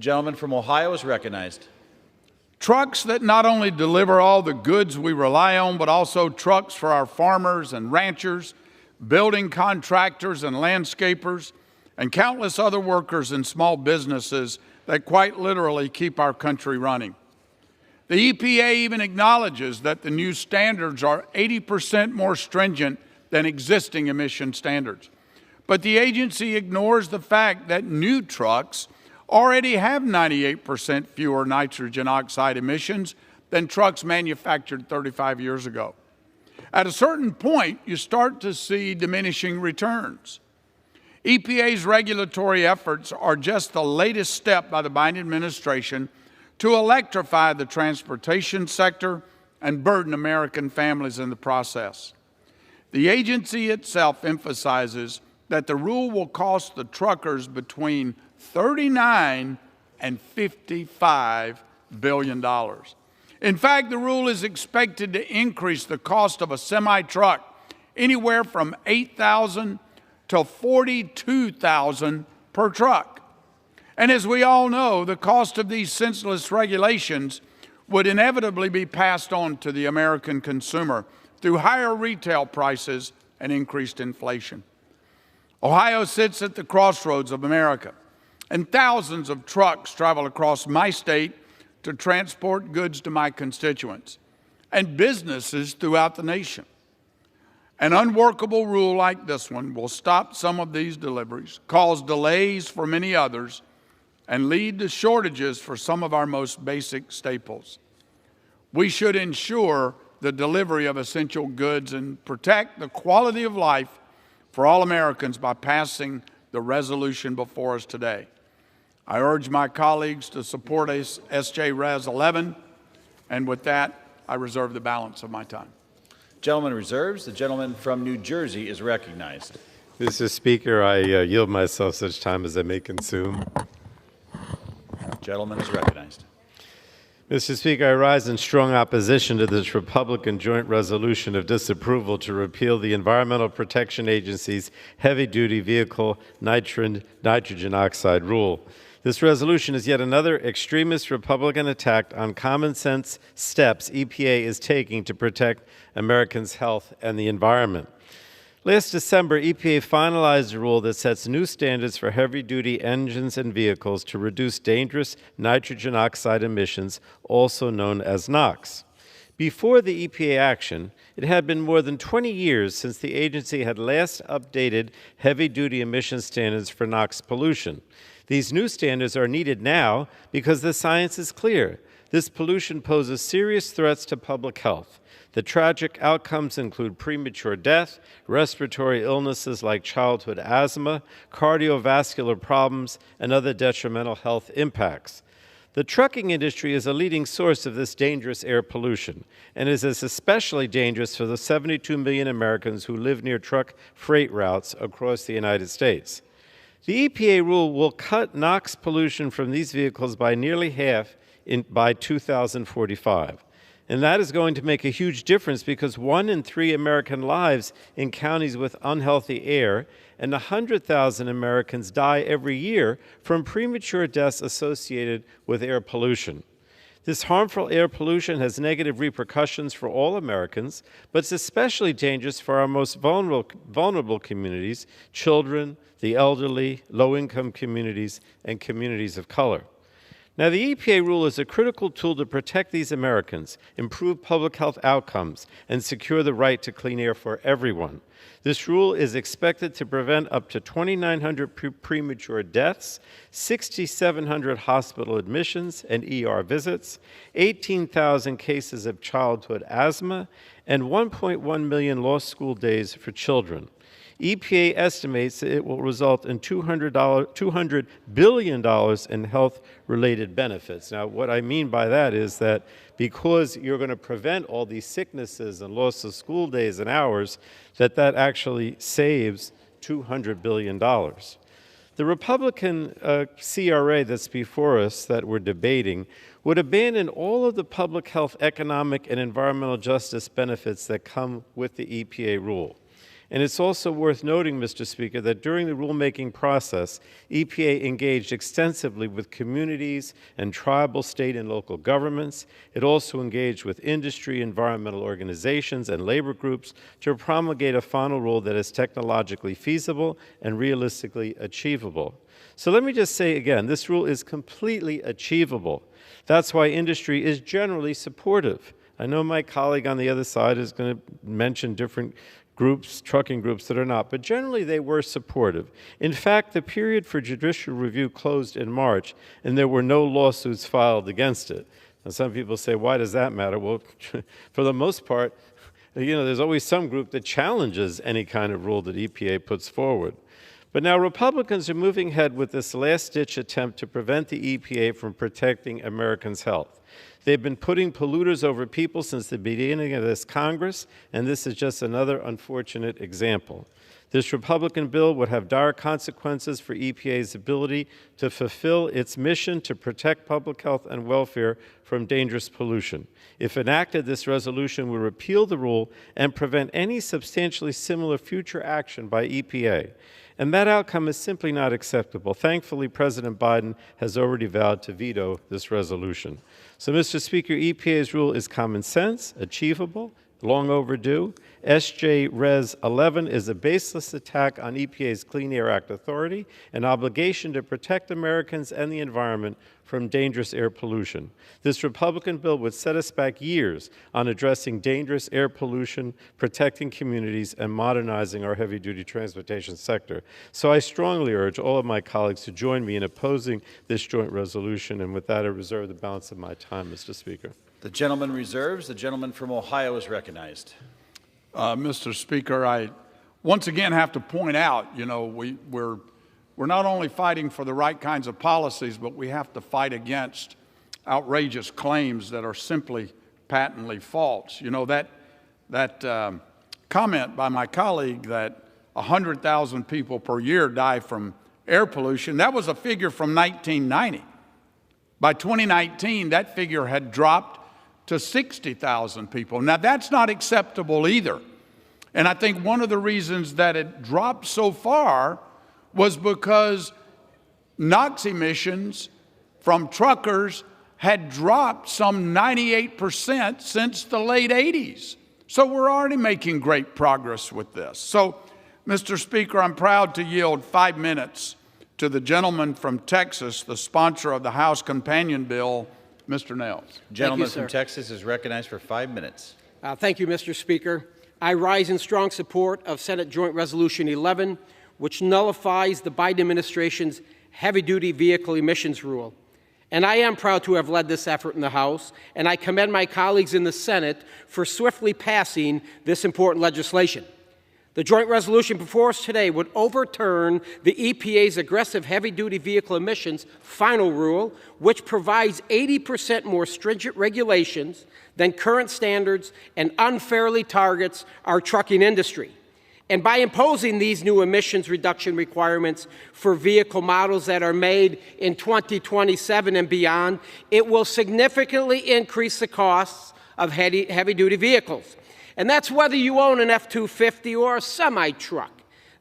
Gentleman from Ohio is recognized. Trucks that not only deliver all the goods we rely on, but also trucks for our farmers and ranchers, building contractors and landscapers, and countless other workers in small businesses that quite literally keep our country running. The EPA even acknowledges that the new standards are 80% more stringent than existing emission standards. But the agency ignores the fact that new trucks already have 98% fewer nitrogen oxide emissions than trucks manufactured 35 years ago. At a certain point, you start to see diminishing returns. EPA's regulatory efforts are just the latest step by the Biden administration to electrify the transportation sector and burden American families in the process. The agency itself emphasizes that the rule will cost the truckers between $39 and $55 billion. In fact, the rule is expected to increase the cost of a semi-truck anywhere from $8,000 to $42,000 per truck. And as we all know, the cost of these senseless regulations would inevitably be passed on to the American consumer through higher retail prices and increased inflation. Ohio sits at the crossroads of America, and thousands of trucks travel across my state to transport goods to my constituents and businesses throughout the nation. An unworkable rule like this one will stop some of these deliveries, cause delays for many others, and lead to shortages for some of our most basic staples. We should ensure the delivery of essential goods and protect the quality of life for all Americans by passing the resolution before us today. I urge my colleagues to support SJ Res 11, and with that, I reserve the balance of my time. Gentleman reserves. The gentleman from New Jersey is recognized. Mr. Speaker, I yield myself such time as I may consume. Gentleman is recognized. Mr. Speaker, I rise in strong opposition to this Republican joint resolution of disapproval to repeal the Environmental Protection Agency's heavy-duty vehicle nitrogen oxide rule. This resolution is yet another extremist Republican attack on common sense steps EPA is taking to protect Americans' health and the environment. Last December, EPA finalized a rule that sets new standards for heavy-duty engines and vehicles to reduce dangerous nitrogen oxide emissions, also known as NOx. Before the EPA action, it had been more than 20 years since the agency had last updated heavy-duty emission standards for NOx pollution. These new standards are needed now because the science is clear. This pollution poses serious threats to public health. The tragic outcomes include premature death, respiratory illnesses like childhood asthma, cardiovascular problems, and other detrimental health impacts. The trucking industry is a leading source of this dangerous air pollution and is especially dangerous for the 72 million Americans who live near truck freight routes across the United States. The EPA rule will cut NOx pollution from these vehicles by nearly half by 2045. And that is going to make a huge difference because 1 in 3 American lives in counties with unhealthy air, and 100,000 Americans die every year from premature deaths associated with air pollution. This harmful air pollution has negative repercussions for all Americans, but it's especially dangerous for our most vulnerable communities, children, the elderly, low-income communities, and communities of color. Now, the EPA rule is a critical tool to protect these Americans, improve public health outcomes, and secure the right to clean air for everyone. This rule is expected to prevent up to 2,900 premature deaths, 6,700 hospital admissions and ER visits, 18,000 cases of childhood asthma, and 1.1 million lost school days for children. EPA estimates that it will result in $200 billion in health-related benefits. Now, what I mean by that is that because you're going to prevent all these sicknesses and loss of school days and hours, that actually saves $200 billion. The Republican CRA that's before us that we're debating would abandon all of the public health, economic, and environmental justice benefits that come with the EPA rule. And it's also worth noting, Mr. Speaker, that during the rulemaking process, EPA engaged extensively with communities and tribal, state, and local governments. It also engaged with industry, environmental organizations, and labor groups to promulgate a final rule that is technologically feasible and realistically achievable. So let me just say again, this rule is completely achievable. That's why industry is generally supportive. I know my colleague on the other side is going to mention different groups, trucking groups that are not, but generally they were supportive. In fact, the period for judicial review closed in March, and there were no lawsuits filed against it. And some people say, why does that matter? Well, for the most part, there's always some group that challenges any kind of rule that EPA puts forward. But now Republicans are moving ahead with this last-ditch attempt to prevent the EPA from protecting Americans' health. They've been putting polluters over people since the beginning of this Congress, and this is just another unfortunate example. This Republican bill would have dire consequences for EPA's ability to fulfill its mission to protect public health and welfare from dangerous pollution. If enacted, this resolution would repeal the rule and prevent any substantially similar future action by EPA. And that outcome is simply not acceptable. Thankfully, President Biden has already vowed to veto this resolution. So, Mr. Speaker, EPA's rule is common sense, achievable, long overdue. SJ Res 11 is a baseless attack on EPA's Clean Air Act authority, an obligation to protect Americans and the environment from dangerous air pollution. This Republican bill would set us back years on addressing dangerous air pollution, protecting communities, and modernizing our heavy-duty transportation sector. So I strongly urge all of my colleagues to join me in opposing this joint resolution, and with that, I reserve the balance of my time, Mr. Speaker. The gentleman reserves. The gentleman from Ohio is recognized. Mr. Speaker, I once again have to point out, we're not only fighting for the right kinds of policies, but we have to fight against outrageous claims that are simply patently false. That comment by my colleague that 100,000 people per year die from air pollution, that was a figure from 1990. By 2019, that figure had dropped to 60,000 people. Now, that's not acceptable either. And I think one of the reasons that it dropped so far was because NOx emissions from truckers had dropped some 98% since the late 80s. So we're already making great progress with this. So, Mr. Speaker, I'm proud to yield 5 minutes to the gentleman from Texas, the sponsor of the House companion bill, Mr. Nels. Gentleman from Texas is recognized for 5 minutes. Thank you, Mr. Speaker. I rise in strong support of Senate Joint Resolution 11, which nullifies the Biden administration's heavy-duty vehicle emissions rule. And I am proud to have led this effort in the House, and I commend my colleagues in the Senate for swiftly passing this important legislation. The joint resolution before us today would overturn the EPA's aggressive heavy-duty vehicle emissions final rule, which provides 80% more stringent regulations than current standards and unfairly targets our trucking industry. And by imposing these new emissions reduction requirements for vehicle models that are made in 2027 and beyond, it will significantly increase the costs of heavy-duty vehicles. And that's whether you own an F-250 or a semi-truck.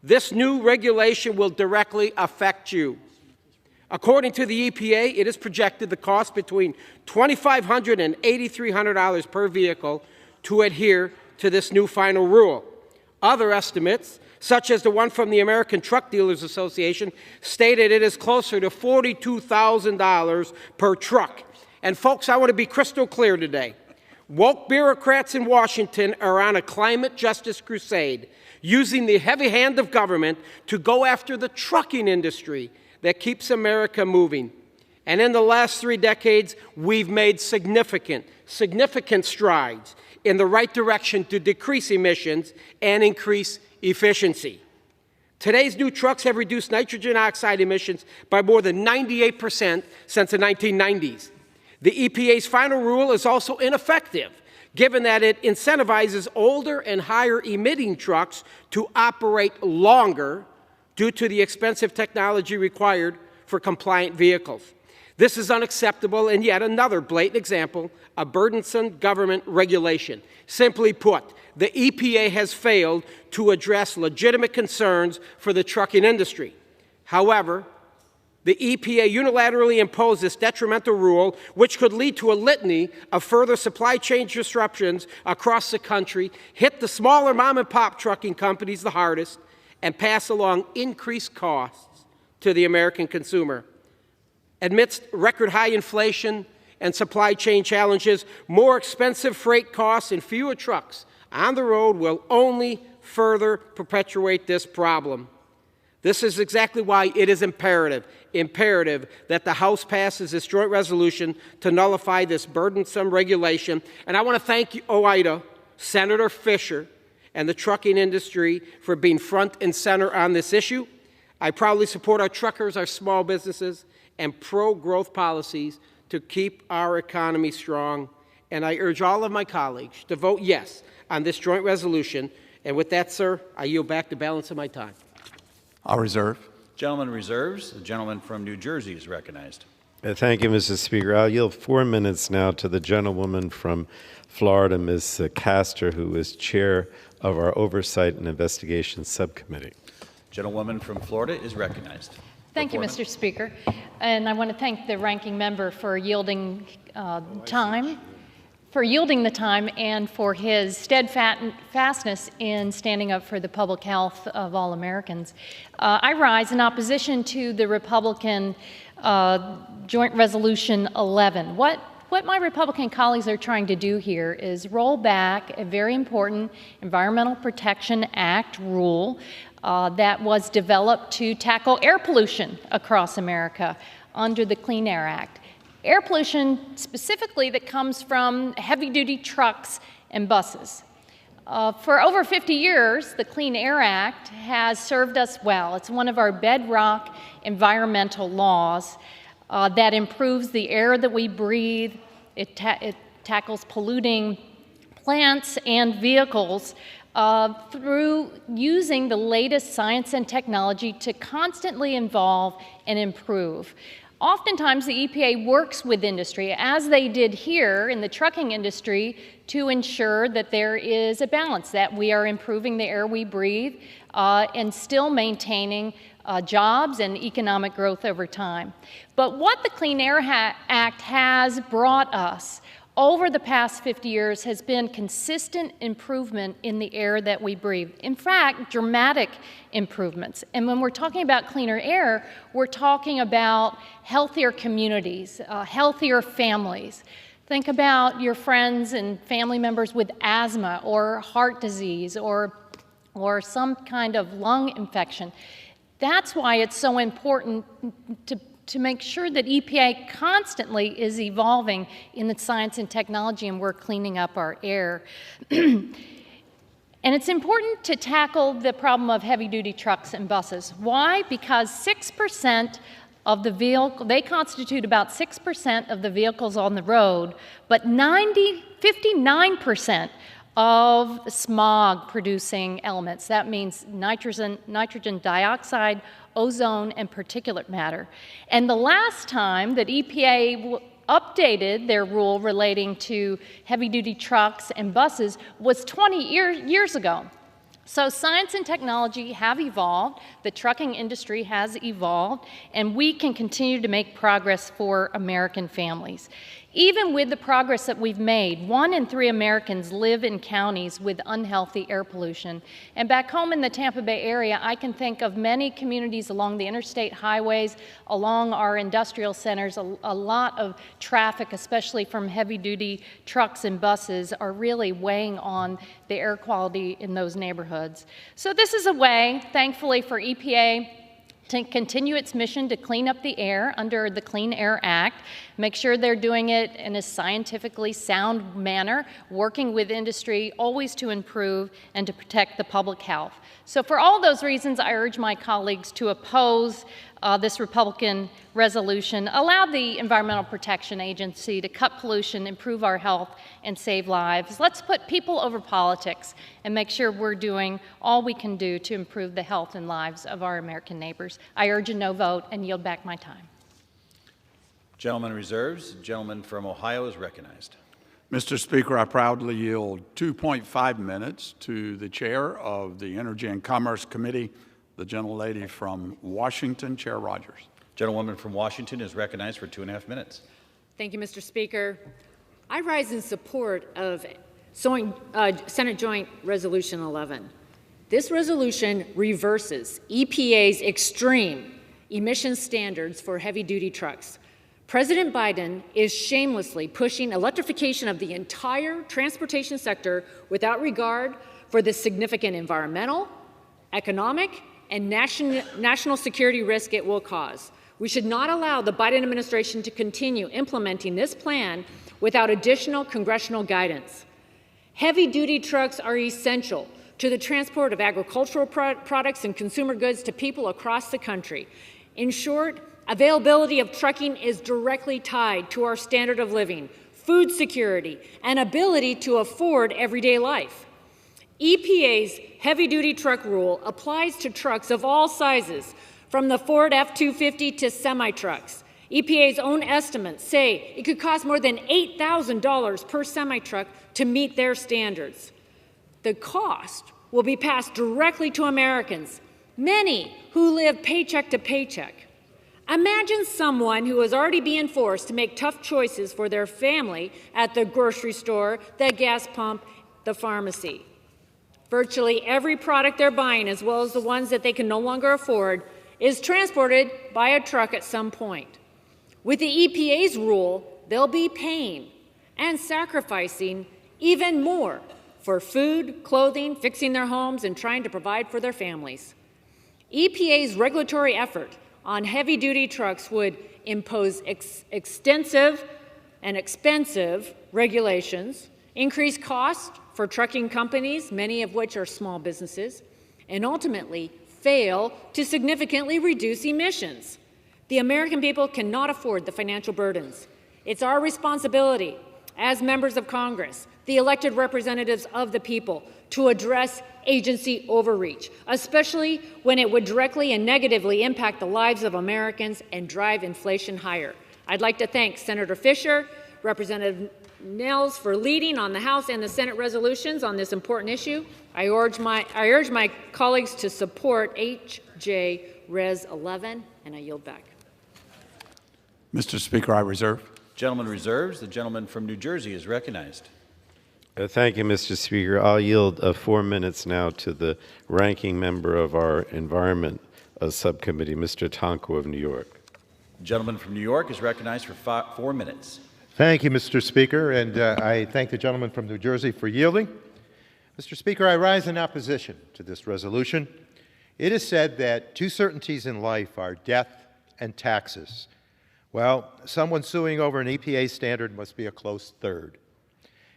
This new regulation will directly affect you. According to the EPA, it is projected the cost between $2,500 and $8,300 per vehicle to adhere to this new final rule. Other estimates, such as the one from the American Truck Dealers Association, stated it is closer to $42,000 per truck. And folks, I want to be crystal clear today. Woke bureaucrats in Washington are on a climate justice crusade, using the heavy hand of government to go after the trucking industry that keeps America moving. And in the last 3 decades, we've made significant strides in the right direction to decrease emissions and increase efficiency. Today's new trucks have reduced nitrogen oxide emissions by more than 98% since the 1990s. The EPA's final rule is also ineffective, given that it incentivizes older and higher emitting trucks to operate longer due to the expensive technology required for compliant vehicles. This is unacceptable and yet another blatant example of burdensome government regulation. Simply put, the EPA has failed to address legitimate concerns for the trucking industry. However, the EPA unilaterally imposed this detrimental rule, which could lead to a litany of further supply chain disruptions across the country, hit the smaller mom-and-pop trucking companies the hardest, and pass along increased costs to the American consumer. Amidst record-high inflation and supply chain challenges, more expensive freight costs and fewer trucks on the road will only further perpetuate this problem. This is exactly why it is imperative that the House passes this joint resolution to nullify this burdensome regulation. And I want to thank OIDA, Senator Fisher, and the trucking industry for being front and center on this issue. I proudly support our truckers, our small businesses, and pro-growth policies to keep our economy strong. And I urge all of my colleagues to vote yes on this joint resolution. And with that, sir, I yield back the balance of my time. I'll reserve. Gentleman reserves. The gentleman from New Jersey is recognized. Thank you, Mr. Speaker. I'll yield 4 minutes now to the gentlewoman from Florida, Ms. Castor, who is chair of our Oversight and Investigation Subcommittee. Gentlewoman from Florida is recognized. Thank you, Mr. Speaker. And I want to thank the ranking member for yielding the time and for his steadfastness in standing up for the public health of all Americans. I rise in opposition to the Republican Joint Resolution 11. What my Republican colleagues are trying to do here is roll back a very important Environmental Protection Act rule that was developed to tackle air pollution across America under the Clean Air Act. Air pollution specifically that comes from heavy-duty trucks and buses. For over 50 years, the Clean Air Act has served us well. It's one of our bedrock environmental laws that improves the air that we breathe. It tackles polluting plants and vehicles through using the latest science and technology to constantly evolve and improve. Oftentimes, the EPA works with industry, as they did here in the trucking industry, to ensure that there is a balance, that we are improving the air we breathe and still maintaining jobs and economic growth over time. But what the Clean Air Act has brought us over the past 50 years has been consistent improvement in the air that we breathe. In fact, dramatic improvements. And when we're talking about cleaner air, we're talking about healthier communities, healthier families. Think about your friends and family members with asthma or heart disease or some kind of lung infection. That's why it's so important to make sure that EPA constantly is evolving in the science and technology, and we're cleaning up our air. And it's important to tackle the problem of heavy-duty trucks and buses. Why? Because 6% of the vehicle, they constitute about 6% of the vehicles on the road, but 59% of smog-producing elements. That means nitrogen dioxide, ozone, and particulate matter. And the last time that EPA updated their rule relating to heavy-duty trucks and buses was 20 years ago. So science and technology have evolved, the trucking industry has evolved, and we can continue to make progress for American families. Even with the progress that we've made, 1 in 3 Americans live in counties with unhealthy air pollution. And back home in the Tampa Bay area, I can think of many communities along the interstate highways, along our industrial centers. A lot of traffic, especially from heavy-duty trucks and buses, are really weighing on the air quality in those neighborhoods. So this is a way, thankfully, for EPA to continue its mission to clean up the air under the Clean Air Act, make sure they're doing it in a scientifically sound manner, working with industry always to improve and to protect the public health. So for all those reasons, I urge my colleagues to oppose this Republican resolution, allow the Environmental Protection Agency to cut pollution, improve our health, and save lives. Let's put people over politics and make sure we're doing all we can do to improve the health and lives of our American neighbors. I urge a no vote and yield back my time. Gentleman reserves. The gentleman from Ohio is recognized. Mr. Speaker, I proudly yield 2.5 minutes to the chair of the Energy and Commerce Committee, the gentlelady from Washington, Chair Rogers. Gentlewoman from Washington is recognized for 2.5 minutes. Thank you, Mr. Speaker. I rise in support of Senate Joint Resolution 11. This resolution reverses EPA's extreme emission standards for heavy-duty trucks. President Biden is shamelessly pushing electrification of the entire transportation sector without regard for the significant environmental, economic, and national security risk it will cause. We should not allow the Biden administration to continue implementing this plan without additional congressional guidance. Heavy-duty trucks are essential to the transport of agricultural products and consumer goods to people across the country. In short, availability of trucking is directly tied to our standard of living, food security, and ability to afford everyday life. EPA's heavy-duty truck rule applies to trucks of all sizes, from the Ford F-250 to semi-trucks. EPA's own estimates say it could cost more than $8,000 per semi-truck to meet their standards. The cost will be passed directly to Americans, many who live paycheck to paycheck. Imagine someone who is already being forced to make tough choices for their family at the grocery store, the gas pump, the pharmacy. Virtually every product they're buying, as well as the ones that they can no longer afford, is transported by a truck at some point. With the EPA's rule, they'll be paying and sacrificing even more for food, clothing, fixing their homes, and trying to provide for their families. EPA's regulatory effort on heavy-duty trucks would impose extensive and expensive regulations, increase costs for trucking companies, many of which are small businesses, and ultimately fail to significantly reduce emissions. The American people cannot afford the financial burdens. It's our responsibility as members of Congress, the elected representatives of the people, to address agency overreach, especially when it would directly and negatively impact the lives of Americans and drive inflation higher. I'd like to thank Senator Fisher, Representative Nels for leading on the House and the Senate resolutions on this important issue. I urge my colleagues to support H.J. Res 11, and I yield back. Mr. Speaker, I reserve. Gentleman reserves. The gentleman from New Jersey is recognized. Thank you, Mr. Speaker. I'll yield 4 minutes now to the ranking member of our Environment Subcommittee, Mr. Tonko of New York. The gentleman from New York is recognized for 4 minutes. Thank you, Mr. Speaker, and I thank the gentleman from New Jersey for yielding. Mr. Speaker, I rise in opposition to this resolution. It is said that two certainties in life are death and taxes. Well, someone suing over an EPA standard must be a close third.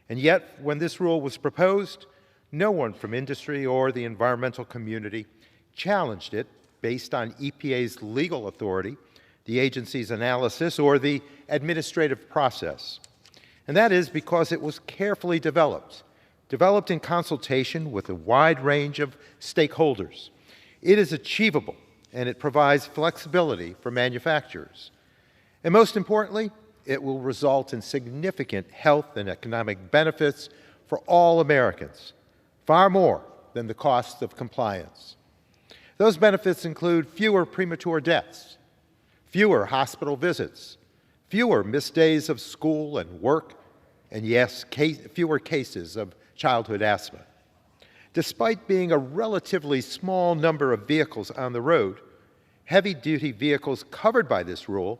And yet, when this rule was proposed, no one from industry or the environmental community challenged it based on EPA's legal authority, the agency's analysis, or the administrative process. And that is because it was carefully developed in consultation with a wide range of stakeholders. It is achievable, and it provides flexibility for manufacturers. And most importantly, it will result in significant health and economic benefits for all Americans, far more than the cost of compliance. Those benefits include fewer premature deaths, fewer hospital visits, fewer missed days of school and work, and yes, fewer cases of childhood asthma. Despite being a relatively small number of vehicles on the road, heavy-duty vehicles covered by this rule,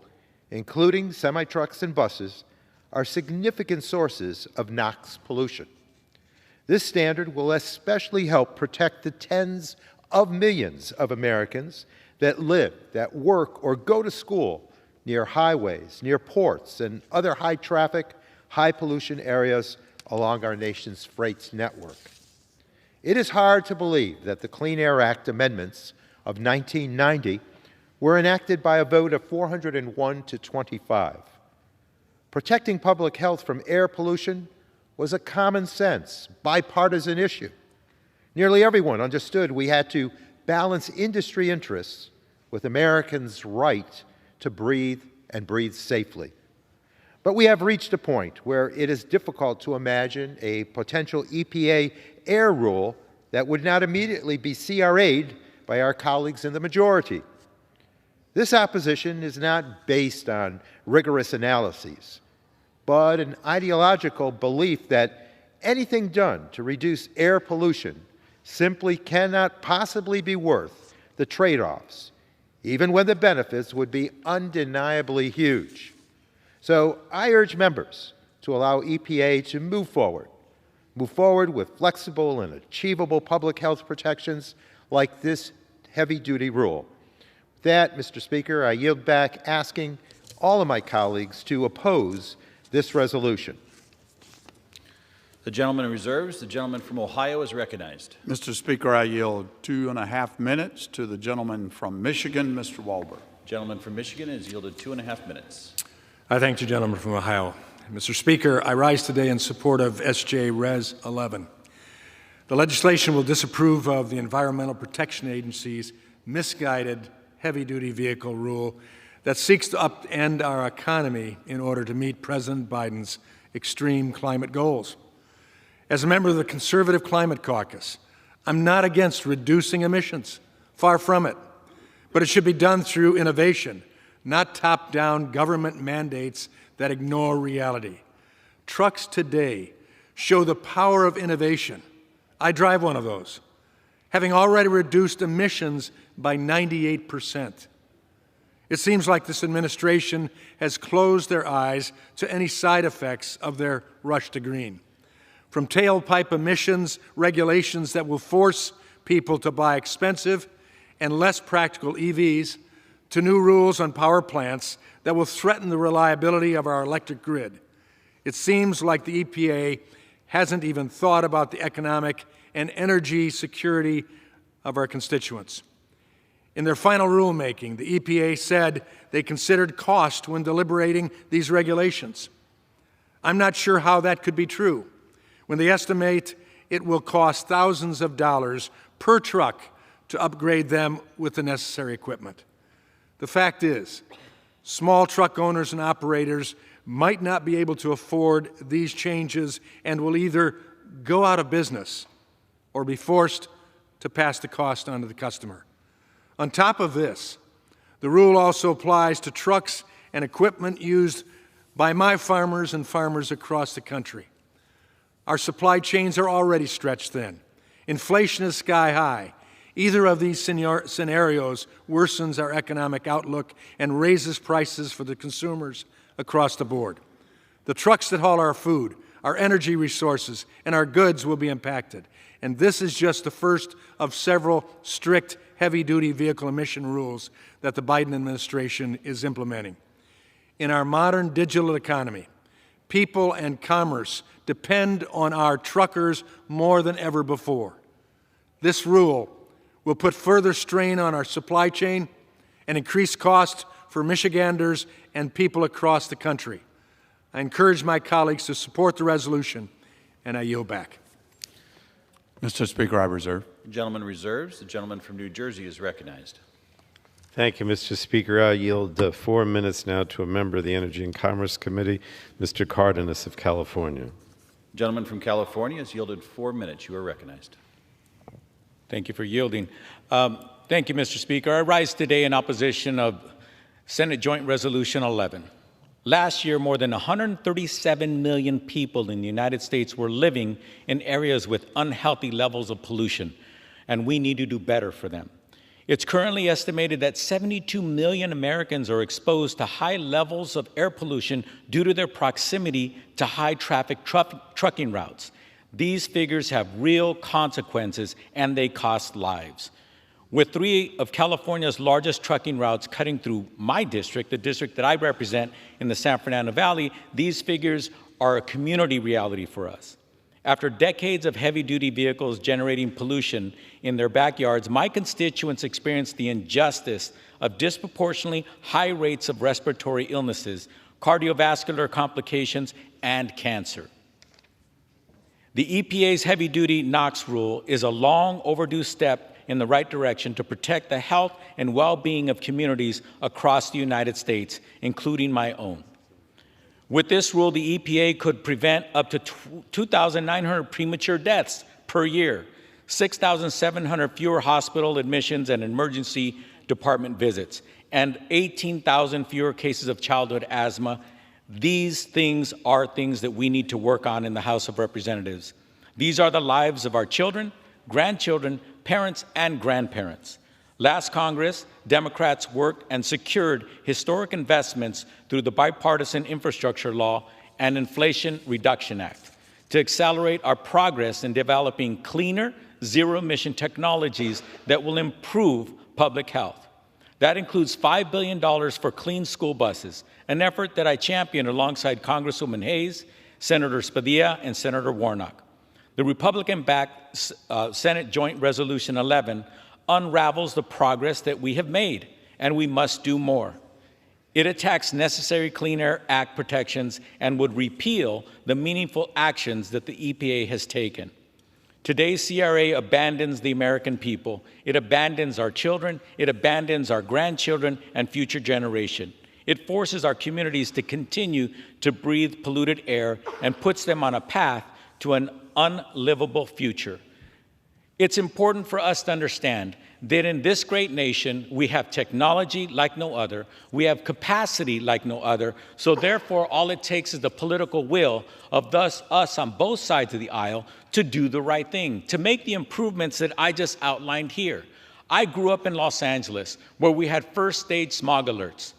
including semi-trucks and buses, are significant sources of NOx pollution. This standard will especially help protect the tens of millions of Americans that live, that work, or go to school near highways, near ports, and other high-traffic, high-pollution areas along our nation's freight network. It is hard to believe that the Clean Air Act amendments of 1990 were enacted by a vote of 401 to 25. Protecting public health from air pollution was a common sense, bipartisan issue. Nearly everyone understood we had to balance industry interests with Americans' right to breathe and breathe safely. But we have reached a point where it is difficult to imagine a potential EPA air rule that would not immediately be CRA'd by our colleagues in the majority. This opposition is not based on rigorous analyses, but an ideological belief that anything done to reduce air pollution simply cannot possibly be worth the trade-offs, even when the benefits would be undeniably huge. So I urge members to allow EPA to move forward with flexible and achievable public health protections like this heavy-duty rule. With that, Mr. Speaker, I yield back, asking all of my colleagues to oppose this resolution. The gentleman in reserves, the gentleman from Ohio, is recognized. Mr. Speaker, I yield 2.5 minutes to the gentleman from Michigan, Mr. Walber. Gentleman from Michigan is yielded 2.5 minutes. I thank the gentleman from Ohio. Mr. Speaker, I rise today in support of S.J. Res. 11. The legislation will disapprove of the Environmental Protection Agency's misguided heavy-duty vehicle rule that seeks to upend our economy in order to meet President Biden's extreme climate goals. As a member of the Conservative Climate Caucus, I'm not against reducing emissions, far from it, but it should be done through innovation, not top-down government mandates that ignore reality. Trucks today show the power of innovation. I drive one of those, having already reduced emissions by 98%. It seems like this administration has closed their eyes to any side effects of their rush to green. From tailpipe emissions regulations that will force people to buy expensive and less practical EVs, to new rules on power plants that will threaten the reliability of our electric grid. It seems like the EPA hasn't even thought about the economic and energy security of our constituents. In their final rulemaking, the EPA said they considered cost when deliberating these regulations. I'm not sure how that could be true, when they estimate it will cost thousands of dollars per truck to upgrade them with the necessary equipment. The fact is, small truck owners and operators might not be able to afford these changes and will either go out of business or be forced to pass the cost on to the customer. On top of this, the rule also applies to trucks and equipment used by my farmers and farmers across the country. Our supply chains are already stretched thin. Inflation is sky high. Either of these scenarios worsens our economic outlook and raises prices for the consumers across the board. The trucks that haul our food, our energy resources, and our goods will be impacted. And this is just the first of several strict heavy-duty vehicle emission rules that the Biden administration is implementing. In our modern digital economy, people and commerce depend on our truckers more than ever before. This rule will put further strain on our supply chain and increase costs for Michiganders and people across the country. I encourage my colleagues to support the resolution, and I yield back. Mr. Speaker, I reserve. The gentleman reserves. The gentleman from New Jersey is recognized. Thank you, Mr. Speaker. I yield 4 minutes now to a member of the Energy and Commerce Committee, Mr. Cardenas of California. The gentleman from California is yielded 4 minutes. You are recognized. Thank you for yielding. Thank you, Mr. Speaker. I rise today in opposition of Senate Joint Resolution 11. Last year, more than 137 million people in the United States were living in areas with unhealthy levels of pollution, and we need to do better for them. It's currently estimated that 72 million Americans are exposed to high levels of air pollution due to their proximity to high-traffic trucking routes. These figures have real consequences, and they cost lives. With 3 of California's largest trucking routes cutting through my district, the district that I represent in the San Fernando Valley, these figures are a community reality for us. After decades of heavy-duty vehicles generating pollution in their backyards, my constituents experienced the injustice of disproportionately high rates of respiratory illnesses, cardiovascular complications, and cancer. The EPA's heavy-duty NOx rule is a long overdue step in the right direction to protect the health and well-being of communities across the United States, including my own. With this rule, the EPA could prevent up to 2,900 premature deaths per year, 6,700 fewer hospital admissions and emergency department visits, and 18,000 fewer cases of childhood asthma. These things are things that we need to work on in the House of Representatives. These are the lives of our children, grandchildren, parents, and grandparents. Last Congress, Democrats worked and secured historic investments through the Bipartisan Infrastructure Law and Inflation Reduction Act to accelerate our progress in developing cleaner, zero-emission technologies that will improve public health. That includes $5 billion for clean school buses, an effort that I championed alongside Congresswoman Hayes, Senator Spadilla, and Senator Warnock. The Republican-backed Senate Joint Resolution 11 unravels the progress that we have made, and we must do more. It attacks necessary Clean Air Act protections and would repeal the meaningful actions that the EPA has taken. Today's CRA abandons the American people. It abandons our children. It abandons our grandchildren and future generation. It forces our communities to continue to breathe polluted air and puts them on a path to an unlivable future. It's important for us to understand that in this great nation, we have technology like no other, we have capacity like no other, so therefore all it takes is the political will of us on both sides of the aisle to do the right thing, to make the improvements that I just outlined here. I grew up in Los Angeles, where we had first-stage smog alerts.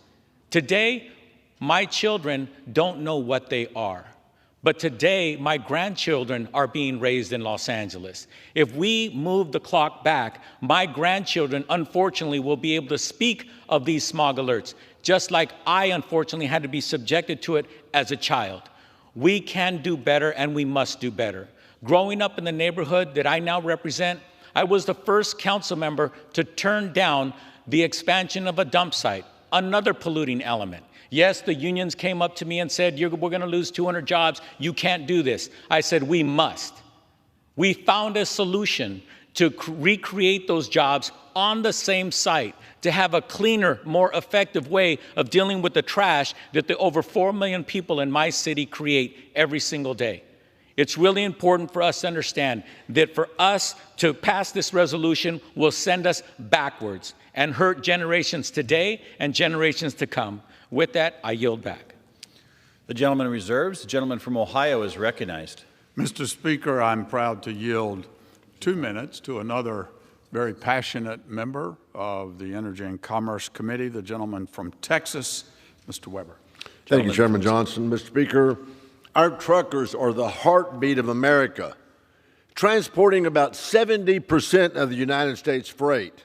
Today, my children don't know what they are. But today, my grandchildren are being raised in Los Angeles. If we move the clock back, my grandchildren, unfortunately, will be able to speak of these smog alerts, just like I, unfortunately, had to be subjected to it as a child. We can do better, and we must do better. Growing up in the neighborhood that I now represent, I was the first council member to turn down the expansion of a dump site, another polluting element. Yes, the unions came up to me and said, we're going to lose 200 jobs. You can't do this. I said, we must. We found a solution to recreate those jobs on the same site, to have a cleaner, more effective way of dealing with the trash that the over 4 million people in my city create every single day. It's really important for us to understand that for us to pass this resolution will send us backwards and hurt generations today and generations to come. With that, I yield back. The gentleman reserves. The gentleman from Ohio is recognized. Mr. Speaker, I'm proud to yield 2 minutes to another very passionate member of the Energy and Commerce Committee, the gentleman from Texas, Mr. Weber. Thank you, Chairman Johnson. Mr. Speaker, our truckers are the heartbeat of America, transporting about 70% of the United States freight.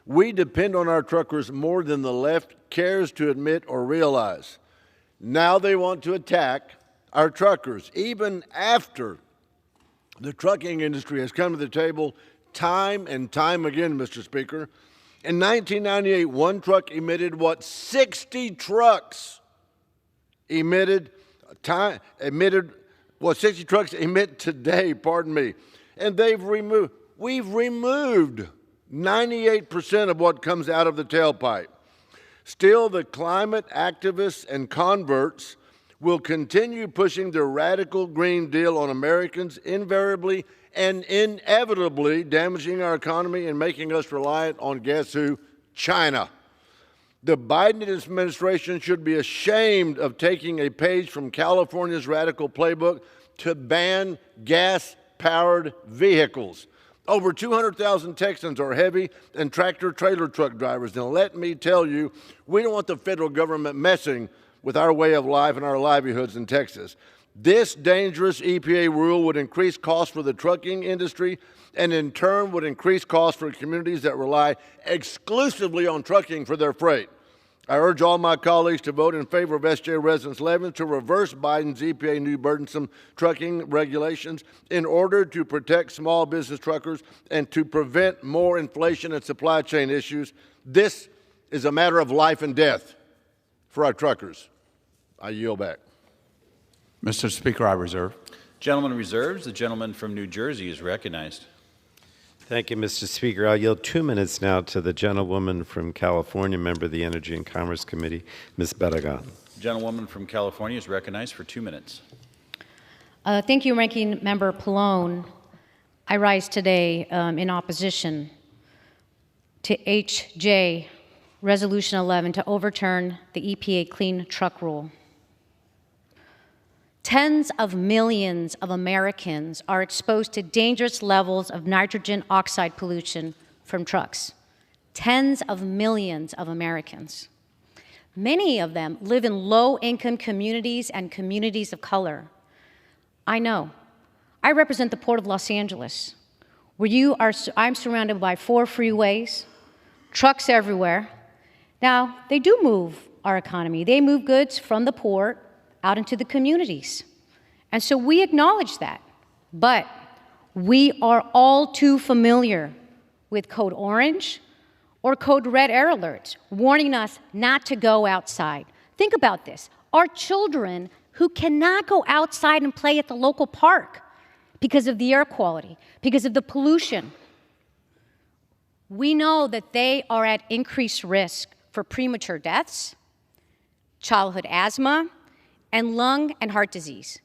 We depend on our truckers more than the left cares to admit or realize. Now they want to attack our truckers, even after the trucking industry has come to the table time and time again, Mr. Speaker. In 1998, one truck emitted what 60 trucks emitted what 60 trucks emit today, pardon me. And we've removed 98% of what comes out of the tailpipe. Still, the climate activists and converts will continue pushing their radical Green Deal on Americans, invariably and inevitably damaging our economy and making us reliant on, guess who? China. The Biden administration should be ashamed of taking a page from California's radical playbook to ban gas-powered vehicles. Over 200,000 Texans are heavy and tractor-trailer truck drivers. And let me tell you, we don't want the federal government messing with our way of life and our livelihoods in Texas. This dangerous EPA rule would increase costs for the trucking industry and in turn would increase costs for communities that rely exclusively on trucking for their freight. I urge all my colleagues to vote in favor of SJ Resolution 11 to reverse Biden's EPA new burdensome trucking regulations in order to protect small business truckers and to prevent more inflation and supply chain issues. This is a matter of life and death for our truckers. I yield back. Mr. Speaker, I reserve. Gentleman reserves. The gentleman from New Jersey is recognized. Thank you, Mr. Speaker. I'll yield 2 minutes now to the gentlewoman from California, member of the Energy and Commerce Committee, Ms. Barragan. The gentlewoman from California is recognized for 2 minutes. Thank you, Ranking Member Pallone. I rise today in opposition to HJ Resolution 11 to overturn the EPA Clean Truck Rule. Tens of millions of Americans are exposed to dangerous levels of nitrogen oxide pollution from trucks. Tens of millions of Americans. Many of them live in low-income communities and communities of color. I know. I represent the Port of Los Angeles, where I'm surrounded by 4 freeways, trucks everywhere. Now, they do move our economy. They move goods from the port out into the communities. And so we acknowledge that. But we are all too familiar with Code Orange or Code Red air alerts warning us not to go outside. Think about this. Our children who cannot go outside and play at the local park because of the air quality, because of the pollution. We know that they are at increased risk for premature deaths, childhood asthma, and lung and heart disease.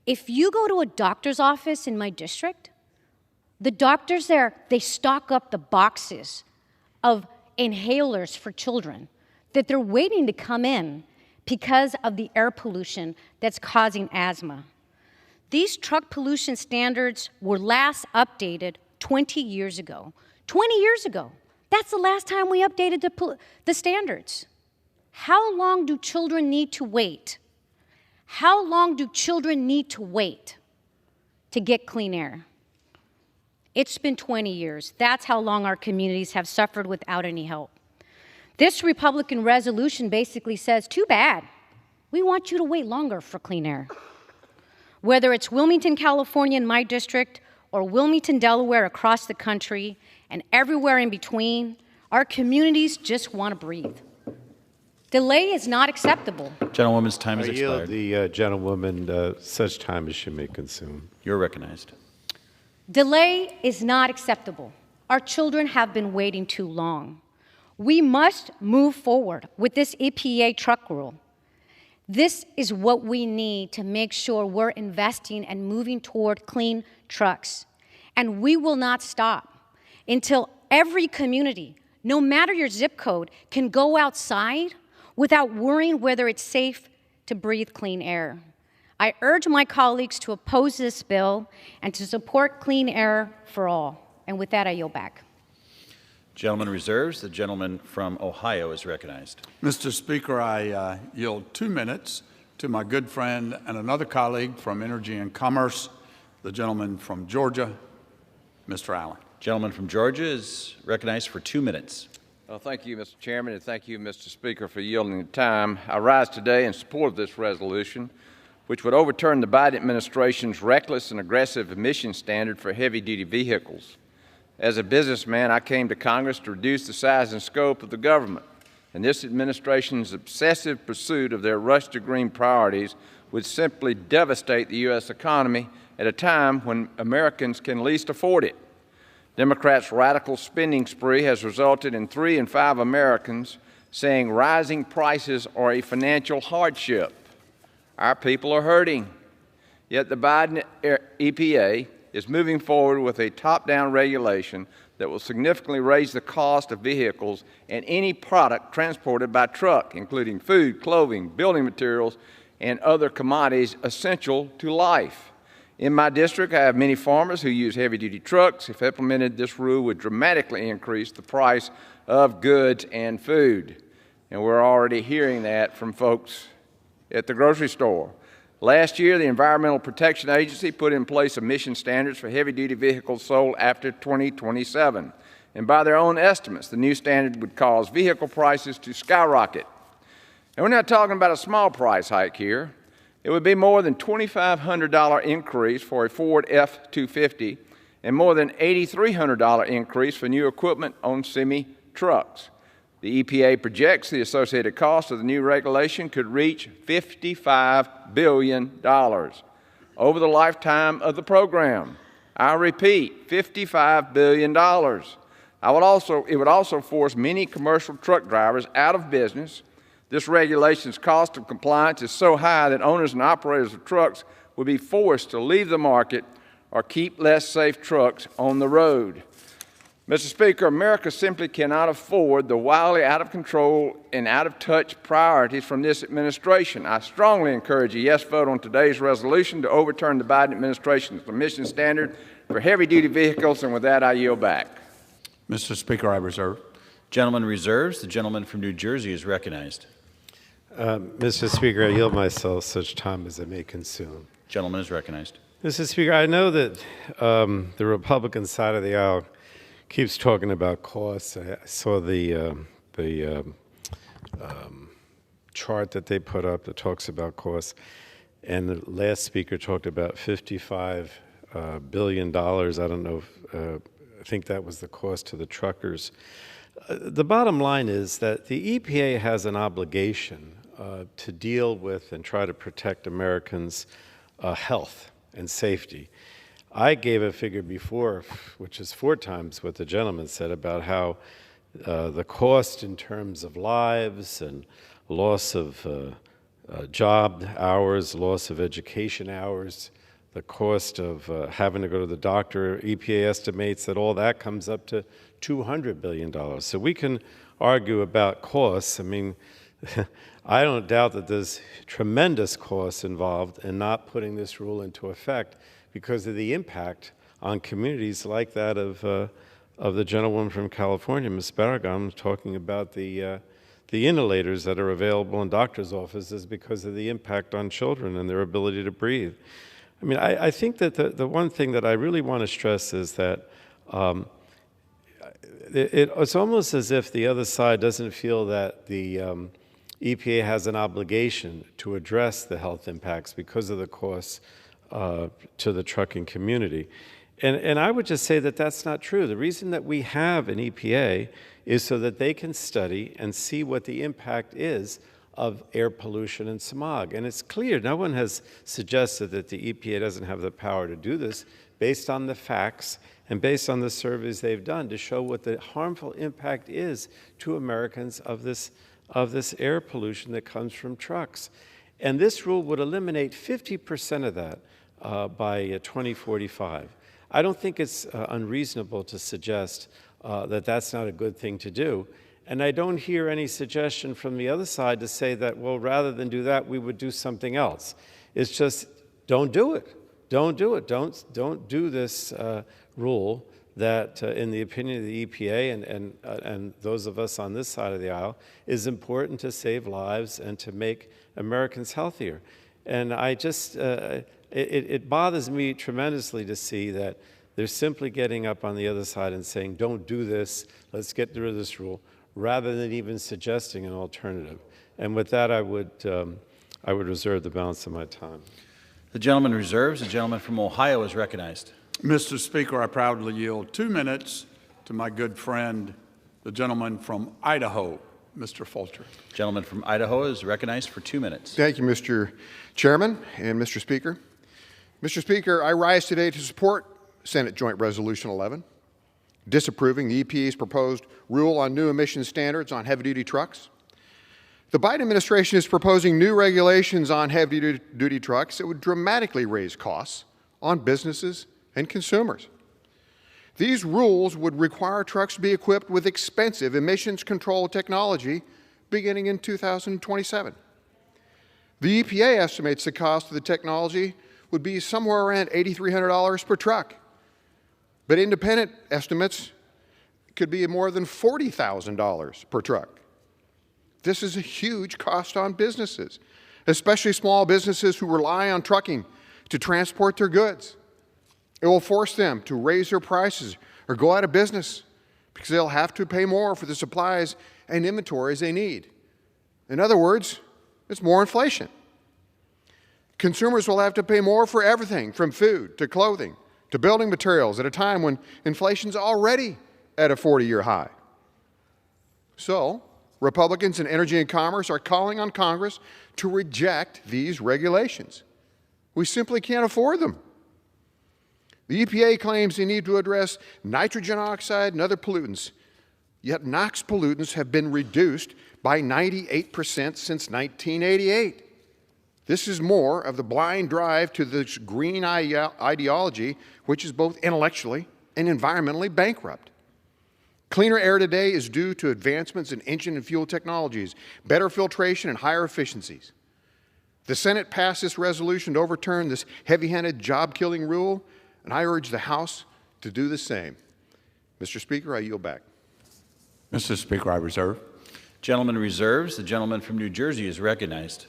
If you go to a doctor's office in my district, the doctors there, they stock up the boxes of inhalers for children that they're waiting to come in because of the air pollution that's causing asthma. These truck pollution standards were last updated 20 years ago. 20 years ago. That's the last time we updated the standards. How long do children need to wait? How long do children need to wait to get clean air? It's been 20 years. That's how long our communities have suffered without any help. This Republican resolution basically says, too bad. We want you to wait longer for clean air. Whether it's Wilmington, California in my district, or Wilmington, Delaware across the country, and everywhere in between, our communities just want to breathe. Delay is not acceptable. Gentlewoman's time has I yield expired. the gentlewoman such time as she may consume. You're recognized. Delay is not acceptable. Our children have been waiting too long. We must move forward with this EPA truck rule. This is what we need to make sure we're investing and moving toward clean trucks. And we will not stop until every community, no matter your zip code, can go outside without worrying whether it's safe to breathe clean air. I urge my colleagues to oppose this bill and to support clean air for all. And with that, I yield back. Gentleman reserves. The gentleman from Ohio is recognized. Mr. Speaker, I yield 2 minutes to my good friend and another colleague from Energy and Commerce, the gentleman from Georgia, Mr. Allen. Gentleman from Georgia is recognized for 2 minutes. Well, thank you, Mr. Chairman, and thank you, Mr. Speaker, for yielding the time. I rise today in support of this resolution, which would overturn the Biden administration's reckless and aggressive emission standard for heavy-duty vehicles. As a businessman, I came to Congress to reduce the size and scope of the government, and this administration's obsessive pursuit of their rush to green priorities would simply devastate the U.S. economy at a time when Americans can least afford it. Democrats' radical spending spree has resulted in 3 in 5 Americans saying rising prices are a financial hardship. Our people are hurting. Yet the Biden EPA is moving forward with a top-down regulation that will significantly raise the cost of vehicles and any product transported by truck, including food, clothing, building materials, and other commodities essential to life. In my district, I have many farmers who use heavy-duty trucks. If implemented, this rule would dramatically increase the price of goods and food. And we're already hearing that from folks at the grocery store. Last year, the Environmental Protection Agency put in place emission standards for heavy-duty vehicles sold after 2027. And by their own estimates, the new standard would cause vehicle prices to skyrocket. And we're not talking about a small price hike here. It would be more than $2,500 increase for a Ford F-250 and more than $8,300 increase for new equipment on semi-trucks. The EPA projects the associated cost of the new regulation could reach $55 billion over the lifetime of the program. I repeat, $55 billion. It would also force many commercial truck drivers out of business. This regulation's cost of compliance is so high that owners and operators of trucks would be forced to leave the market or keep less safe trucks on the road. Mr. Speaker, America simply cannot afford the wildly out of control and out of touch priorities from this administration. I strongly encourage a yes vote on today's resolution to overturn the Biden administration's emission standard for heavy-duty vehicles, and with that, I yield back. Mr. Speaker, I reserve. Gentleman reserves. The gentleman from New Jersey is recognized. Mr. Speaker, I yield myself such time as I may consume. Gentleman is recognized. Mr. Speaker, I know that the Republican side of the aisle keeps talking about costs. I saw the chart that they put up that talks about costs, and the last speaker talked about $55 billion. I don't know if, I think that was the cost to the truckers. The bottom line is that the EPA has an obligation to deal with and try to protect Americans' health and safety. I gave a figure before, which is 4 times what the gentleman said, about how the cost in terms of lives and loss of job hours, loss of education hours, the cost of having to go to the doctor, EPA estimates that all that comes up to $200 billion. So we can argue about costs. I mean, I don't doubt that there's tremendous costs involved in not putting this rule into effect because of the impact on communities like that of the gentlewoman from California, Ms. Barragan, talking about the inhalators that are available in doctors' offices because of the impact on children and their ability to breathe. I mean, I think that the one thing that I really want to stress is that it's almost as if the other side doesn't feel that the EPA has an obligation to address the health impacts because of the costs to the trucking community. And I would just say that that's not true. The reason that we have an EPA is so that they can study and see what the impact is of air pollution and smog. And it's clear, no one has suggested that the EPA doesn't have the power to do this based on the facts and based on the surveys they've done to show what the harmful impact is to Americans of this air pollution that comes from trucks. And this rule would eliminate 50% of that by 2045. I don't think it's unreasonable to suggest that that's not a good thing to do. And I don't hear any suggestion from the other side to say that, well, rather than do that, we would do something else. It's just, don't do it. Don't do it. Don't do this rule that, in the opinion of the EPA and those of us on this side of the aisle, is important to save lives and to make Americans healthier. And I just, it bothers me tremendously to see that they're simply getting up on the other side and saying, don't do this, let's get rid of this rule, rather than even suggesting an alternative. And with that, I would reserve the balance of my time. The gentleman reserves. The gentleman from Ohio is recognized. Mr. Speaker, I proudly yield 2 minutes to my good friend, the gentleman from Idaho, Mr. Fulcher. Gentleman from Idaho is recognized for 2 minutes. Thank you, Mr. Chairman and Mr. Speaker. Mr. Speaker, I rise today to support Senate Joint Resolution 11, disapproving the EPA's proposed rule on new emission standards on heavy-duty trucks. The Biden administration is proposing new regulations on heavy-duty trucks that would dramatically raise costs on businesses and consumers. These rules would require trucks to be equipped with expensive emissions control technology beginning in 2027. The EPA estimates the cost of the technology would be somewhere around $8,300 per truck, but independent estimates could be more than $40,000 per truck. This is a huge cost on businesses, especially small businesses who rely on trucking to transport their goods. It will force them to raise their prices or go out of business because they'll have to pay more for the supplies and inventories they need. In other words, it's more inflation. Consumers will have to pay more for everything from food to clothing to building materials at a time when inflation's already at a 40-year high. So, Republicans in Energy and Commerce are calling on Congress to reject these regulations. We simply can't afford them. The EPA claims they need to address nitrogen oxide and other pollutants, yet NOx pollutants have been reduced by 98% since 1988. This is more of the blind drive to this green ideology, which is both intellectually and environmentally bankrupt. Cleaner air today is due to advancements in engine and fuel technologies, better filtration, and higher efficiencies. The Senate passed this resolution to overturn this heavy-handed job-killing rule, and I urge the House to do the same. Mr. Speaker, I yield back. Mr. Speaker, I reserve. Gentleman reserves. The gentleman from New Jersey is recognized.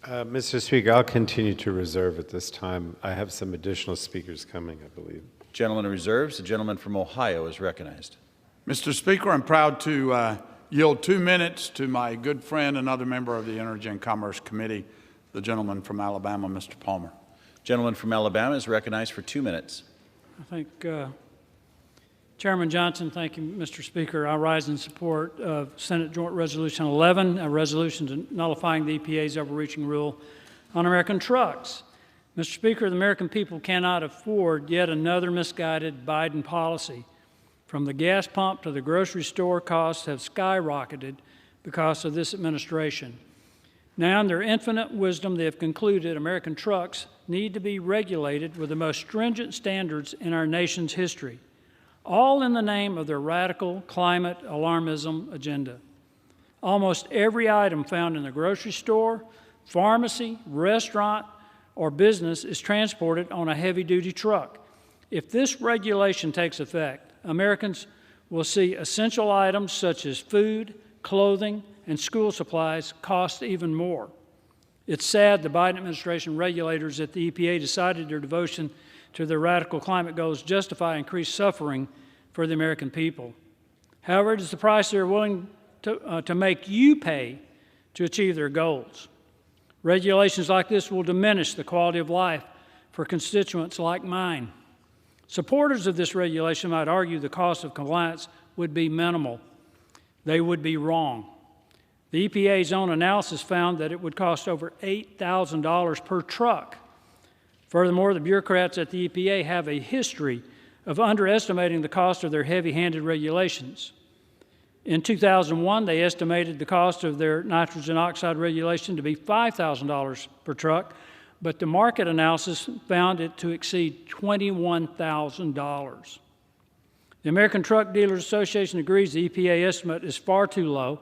Mr. Speaker, I'll continue to reserve at this time. I have some additional speakers coming, I believe. Gentleman reserves. The gentleman from Ohio is recognized. Mr. Speaker, I'm proud to yield 2 minutes to my good friend, another member of the Energy and Commerce Committee, the gentleman from Alabama, Mr. Palmer. Gentleman from Alabama is recognized for 2 minutes. I think Chairman Johnson, thank you, Mr. Speaker. I rise in support of Senate Joint Resolution 11, a resolution nullifying the EPA's overreaching rule on American trucks. Mr. Speaker, the American people cannot afford yet another misguided Biden policy. From the gas pump to the grocery store, costs have skyrocketed because of this administration. Now, in their infinite wisdom, they have concluded American trucks need to be regulated with the most stringent standards in our nation's history, all in the name of their radical climate alarmism agenda. Almost every item found in the grocery store, pharmacy, restaurant, or business is transported on a heavy-duty truck. If this regulation takes effect, Americans will see essential items such as food, clothing, and school supplies cost even more. It's sad the Biden administration regulators at the EPA decided their devotion to their radical climate goals justify increased suffering for the American people. However, it is the price they're willing to make you pay to achieve their goals. Regulations like this will diminish the quality of life for constituents like mine. Supporters of this regulation might argue the cost of compliance would be minimal. They would be wrong. The EPA's own analysis found that it would cost over $8,000 per truck. Furthermore, the bureaucrats at the EPA have a history of underestimating the cost of their heavy-handed regulations. In 2001, they estimated the cost of their nitrogen oxide regulation to be $5,000 per truck, but the market analysis found it to exceed $21,000. The American Truck Dealers Association agrees the EPA estimate is far too low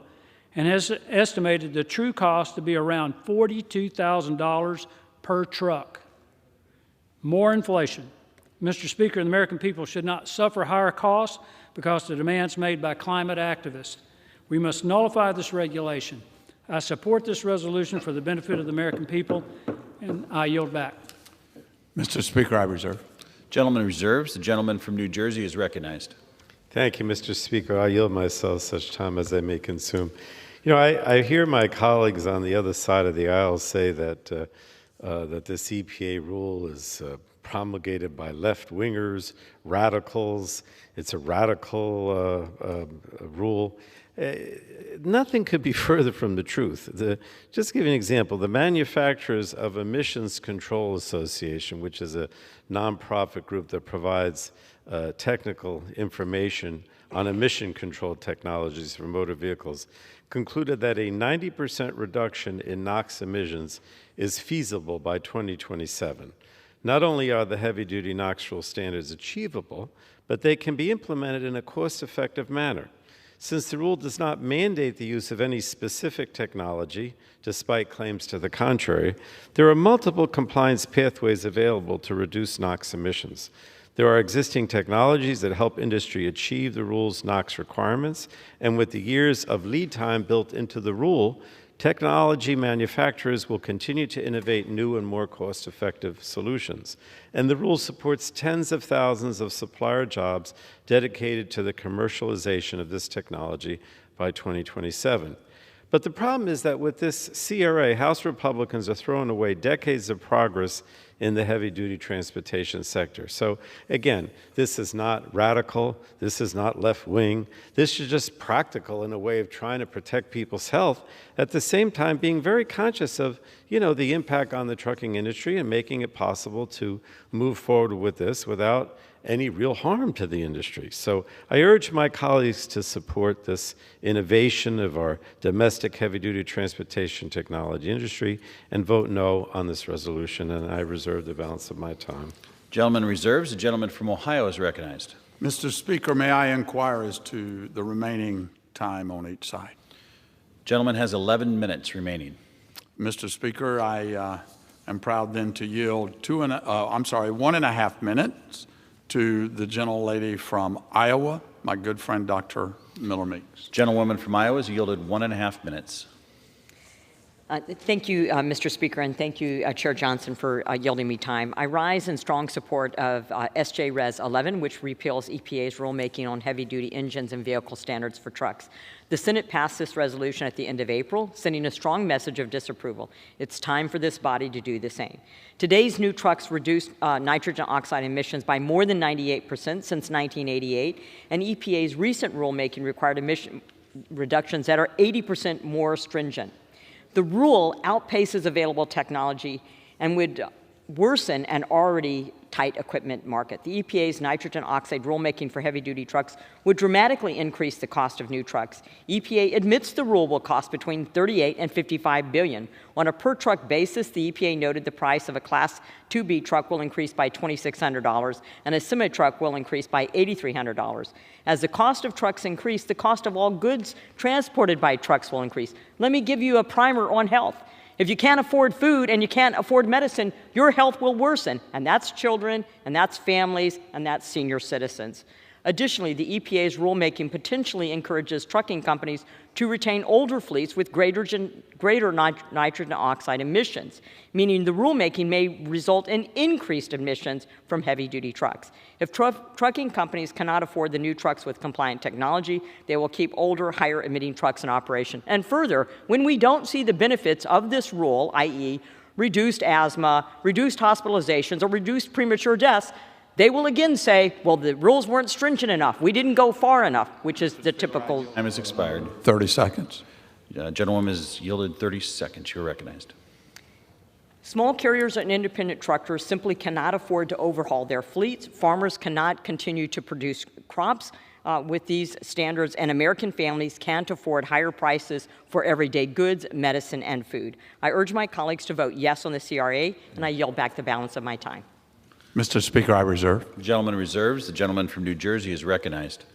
and has estimated the true cost to be around $42,000 per truck. More inflation. Mr. Speaker, the American people should not suffer higher costs because of demands made by climate activists. We must nullify this regulation. I support this resolution for the benefit of the American people, and I yield back. Mr. Speaker, I reserve. Gentleman reserves. The gentleman from New Jersey is recognized. Thank you, Mr. Speaker. I yield myself such time as I may consume. You know, I hear my colleagues on the other side of the aisle say that this EPA rule is promulgated by left-wingers, radicals. It's a radical rule. Nothing could be further from the truth. Just to give you an example, the Manufacturers of Emissions Control Association, which is a nonprofit group that provides technical information on emission control technologies for motor vehicles, concluded that a 90% reduction in NOx emissions is feasible by 2027. Not only are the heavy-duty NOx rule standards achievable, but they can be implemented in a cost-effective manner. Since the rule does not mandate the use of any specific technology, despite claims to the contrary, there are multiple compliance pathways available to reduce NOx emissions. There are existing technologies that help industry achieve the rule's NOx requirements, and with the years of lead time built into the rule, technology manufacturers will continue to innovate new and more cost-effective solutions. And the rule supports tens of thousands of supplier jobs dedicated to the commercialization of this technology by 2027. But the problem is that with this CRA, House Republicans are throwing away decades of progress in the heavy-duty transportation sector. So again, this is not radical, this is not left-wing, this is just practical in a way of trying to protect people's health, at the same time being very conscious of, the impact on the trucking industry and making it possible to move forward with this without any real harm to the industry. So I urge my colleagues to support this innovation of our domestic heavy-duty transportation technology industry and vote no on this resolution, and I reserve the balance of my time. Gentleman reserves. The gentleman from Ohio is recognized. Mr. Speaker, may I inquire as to the remaining time on each side? Gentleman has 11 minutes remaining. Mr. Speaker, I am proud then to yield 1.5 minutes to the gentlelady from Iowa, my good friend, Dr. Miller Meeks. Gentlewoman from Iowa is yielded 1.5 minutes. Thank you, Mr. Speaker, and thank you, Chair Johnson, for yielding me time. I rise in strong support of SJ Res 11, which repeals EPA's rulemaking on heavy-duty engines and vehicle standards for trucks. The Senate passed this resolution at the end of April, sending a strong message of disapproval. It's time for this body to do the same. Today's new trucks reduce nitrogen oxide emissions by more than 98% since 1988, and EPA's recent rulemaking required emission reductions that are 80% more stringent. The rule outpaces available technology and would worsen an already tight equipment market. The EPA's nitrogen oxide rulemaking for heavy-duty trucks would dramatically increase the cost of new trucks. EPA admits the rule will cost between $38 and $55 billion. On a per-truck basis, the EPA noted the price of a Class 2B truck will increase by $2,600 and a semi-truck will increase by $8,300. As the cost of trucks increase, the cost of all goods transported by trucks will increase. Let me give you a primer on health. If you can't afford food and you can't afford medicine, your health will worsen, and that's children, and that's families, and that's senior citizens. Additionally, the EPA's rulemaking potentially encourages trucking companies to retain older fleets with greater nitrogen oxide emissions, meaning the rulemaking may result in increased emissions from heavy-duty trucks. If trucking companies cannot afford the new trucks with compliant technology, they will keep older, higher-emitting trucks in operation. And further, when we don't see the benefits of this rule, i.e., reduced asthma, reduced hospitalizations, or reduced premature deaths, they will again say, well, the rules weren't stringent enough. We didn't go far enough, which is the typical. Time has expired. 30 seconds. Gentlewoman is yielded 30 seconds. You're recognized. Small carriers and independent truckers simply cannot afford to overhaul their fleets. Farmers cannot continue to produce crops with these standards, and American families can't afford higher prices for everyday goods, medicine, and food. I urge my colleagues to vote yes on the CRA, and I yield back the balance of my time. Mr. Speaker, I reserve. The gentleman reserves. The gentleman from New Jersey is recognized.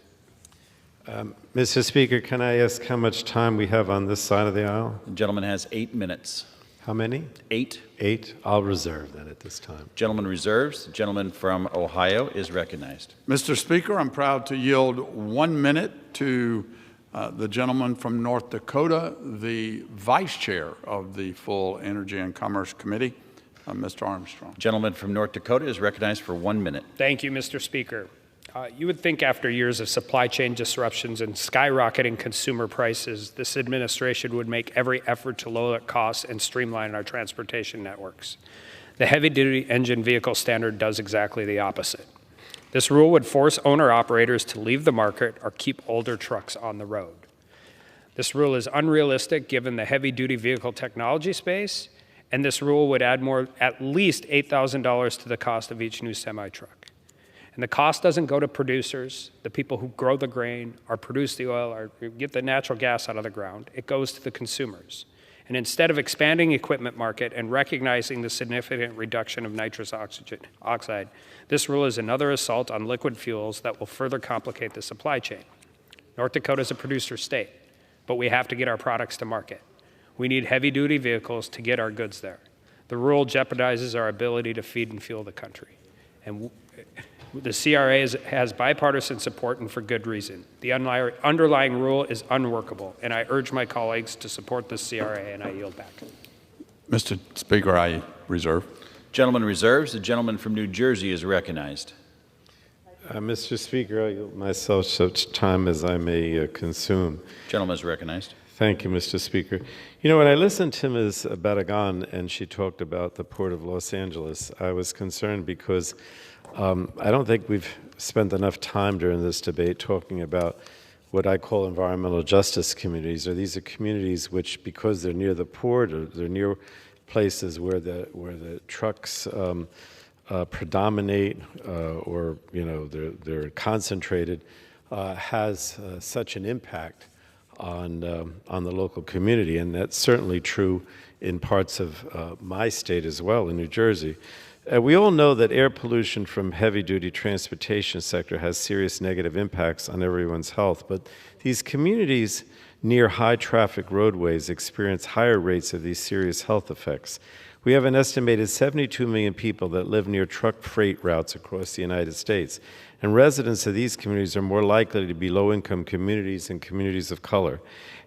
Mr. Speaker, can I ask how much time we have on this side of the aisle? The gentleman has 8 minutes. How many? 8. 8. I'll reserve that at this time. Gentleman reserves. The gentleman from Ohio is recognized. Mr. Speaker, I'm proud to yield 1 minute to the gentleman from North Dakota, the vice chair of the full Energy and Commerce Committee, Mr. Armstrong. Gentleman from North Dakota is recognized for 1 minute. Thank you, Mr. Speaker. You would think after years of supply chain disruptions and skyrocketing consumer prices, this administration would make every effort to lower costs and streamline our transportation networks. The heavy-duty engine vehicle standard does exactly the opposite. This rule would force owner-operators to leave the market or keep older trucks on the road. This rule is unrealistic given the heavy-duty vehicle technology space, and this rule would add at least $8,000 to the cost of each new semi-truck. And the cost doesn't go to producers, the people who grow the grain or produce the oil or get the natural gas out of the ground. It goes to the consumers. And instead of expanding the equipment market and recognizing the significant reduction of nitrous oxide, this rule is another assault on liquid fuels that will further complicate the supply chain. North Dakota is a producer state, but we have to get our products to market. We need heavy-duty vehicles to get our goods there. The rule jeopardizes our ability to feed and fuel the country. And the CRA has bipartisan support, and for good reason. The underlying rule is unworkable, and I urge my colleagues to support the CRA, and I yield back. Mr. Speaker, I reserve. Gentleman reserves. The gentleman from New Jersey is recognized. Mr. Speaker, I yield myself such time as I may consume. Gentleman is recognized. Thank you, Mr. Speaker. You know, when I listened to Ms. Barragan and she talked about the Port of Los Angeles, I was concerned because I don't think we've spent enough time during this debate talking about what I call environmental justice communities, or these are communities which, because they're near the port or they're near places where the trucks predominate or they're concentrated, has such an impact on the local community, and that's certainly true in parts of my state as well, in New Jersey. We all know that air pollution from heavy-duty transportation sector has serious negative impacts on everyone's health, but these communities near high-traffic roadways experience higher rates of these serious health effects. We have an estimated 72 million people that live near truck freight routes across the United States, and residents of these communities are more likely to be low-income communities and communities of color.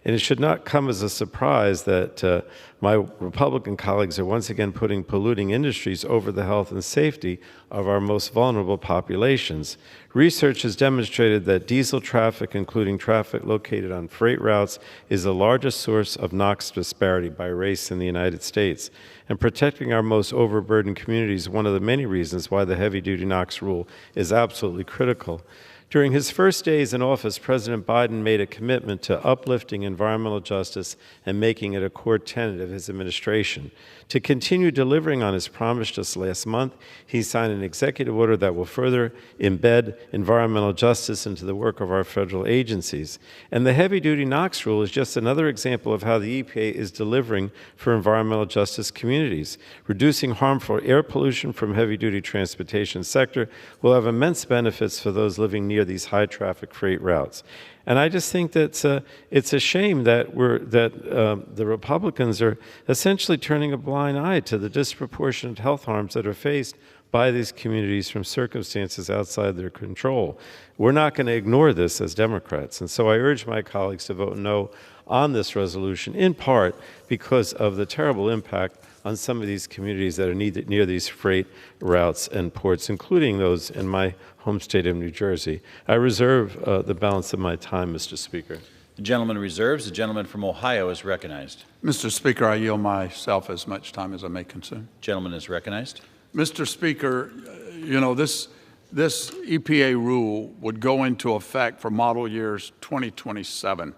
And it should not come as a surprise that my Republican colleagues are once again putting polluting industries over the health and safety of our most vulnerable populations. Research has demonstrated that diesel traffic, including traffic located on freight routes, is the largest source of NOx disparity by race in the United States. And protecting our most overburdened communities is one of the many reasons why the heavy-duty NOx rule is absolutely critical. During his first days in office, President Biden made a commitment to uplifting environmental justice and making it a core tenet of his administration. To continue delivering on his promise just last month, he signed an executive order that will further embed environmental justice into the work of our federal agencies. And the heavy-duty NOx rule is just another example of how the EPA is delivering for environmental justice communities. Reducing harmful air pollution from heavy-duty transportation sector will have immense benefits for those living near these high-traffic freight routes. And I just think that it's a shame that the Republicans are essentially turning a blind eye to the disproportionate health harms that are faced by these communities from circumstances outside their control. We're not going to ignore this as Democrats. And so I urge my colleagues to vote no on this resolution, in part because of the terrible impact on some of these communities that are near these freight routes and ports, including those in my home state of New Jersey. I reserve the balance of my time, Mr. Speaker. The gentleman reserves. The gentleman from Ohio is recognized. Mr. Speaker, I yield myself as much time as I may consume. Gentleman is recognized. Mr. Speaker, you know, this EPA rule would go into effect for model years 2027,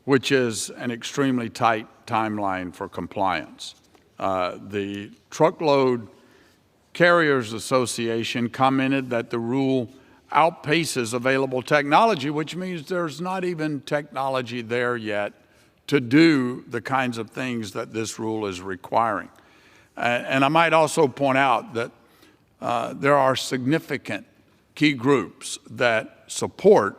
which is an extremely tight timeline for compliance. The Truckload Carriers Association commented that the rule outpaces available technology, which means there's not even technology there yet to do the kinds of things that this rule is requiring. And I might also point out that there are significant key groups that support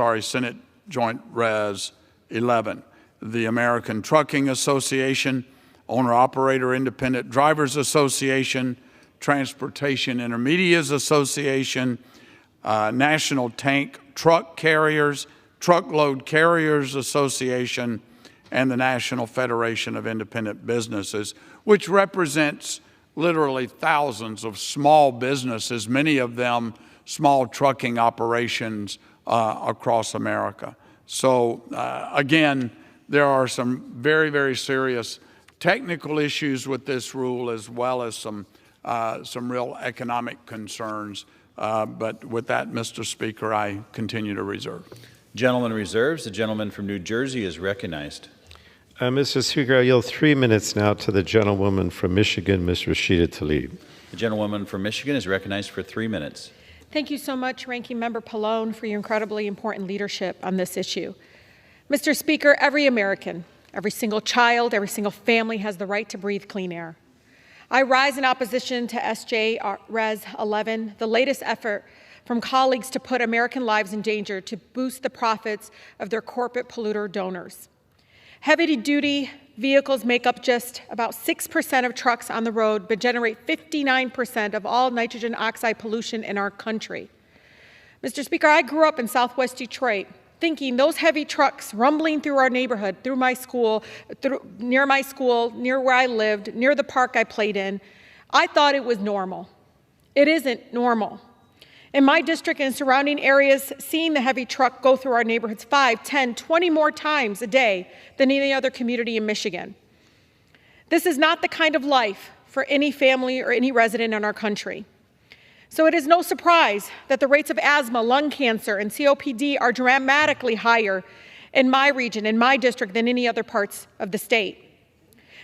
Senate Joint Res 11. The American Trucking Association, Owner-Operator Independent Drivers Association, Transportation Intermediates Association, National Tank Truck Carriers, Truckload Carriers Association, and the National Federation of Independent Businesses, which represents literally thousands of small businesses, many of them small trucking operations across America. So again, there are some very, very serious technical issues with this rule, as well as some real economic concerns. But with that, Mr. Speaker, I continue to reserve. Gentleman reserves. The gentleman from New Jersey is recognized. Mr. Speaker, I yield 3 minutes now to the gentlewoman from Michigan, Ms. Rashida Tlaib. The gentlewoman from Michigan is recognized for 3 minutes. Thank you so much, Ranking Member Pallone, for your incredibly important leadership on this issue. Mr. Speaker, every American, every single child, every single family has the right to breathe clean air. I rise in opposition to SJ Res 11, the latest effort from colleagues to put American lives in danger to boost the profits of their corporate polluter donors. Heavy-duty vehicles make up just about 6% of trucks on the road, but generate 59% of all nitrogen oxide pollution in our country. Mr. Speaker, I grew up in Southwest Detroit, thinking those heavy trucks rumbling through our neighborhood, through my school, near where I lived, near the park I played in, I thought it was normal. It isn't normal. In my district and surrounding areas, seeing the heavy truck go through our neighborhoods 5, 10, 20 more times a day than any other community in Michigan. This is not the kind of life for any family or any resident in our country. So it is no surprise that the rates of asthma, lung cancer, and COPD are dramatically higher in my region, in my district, than any other parts of the state.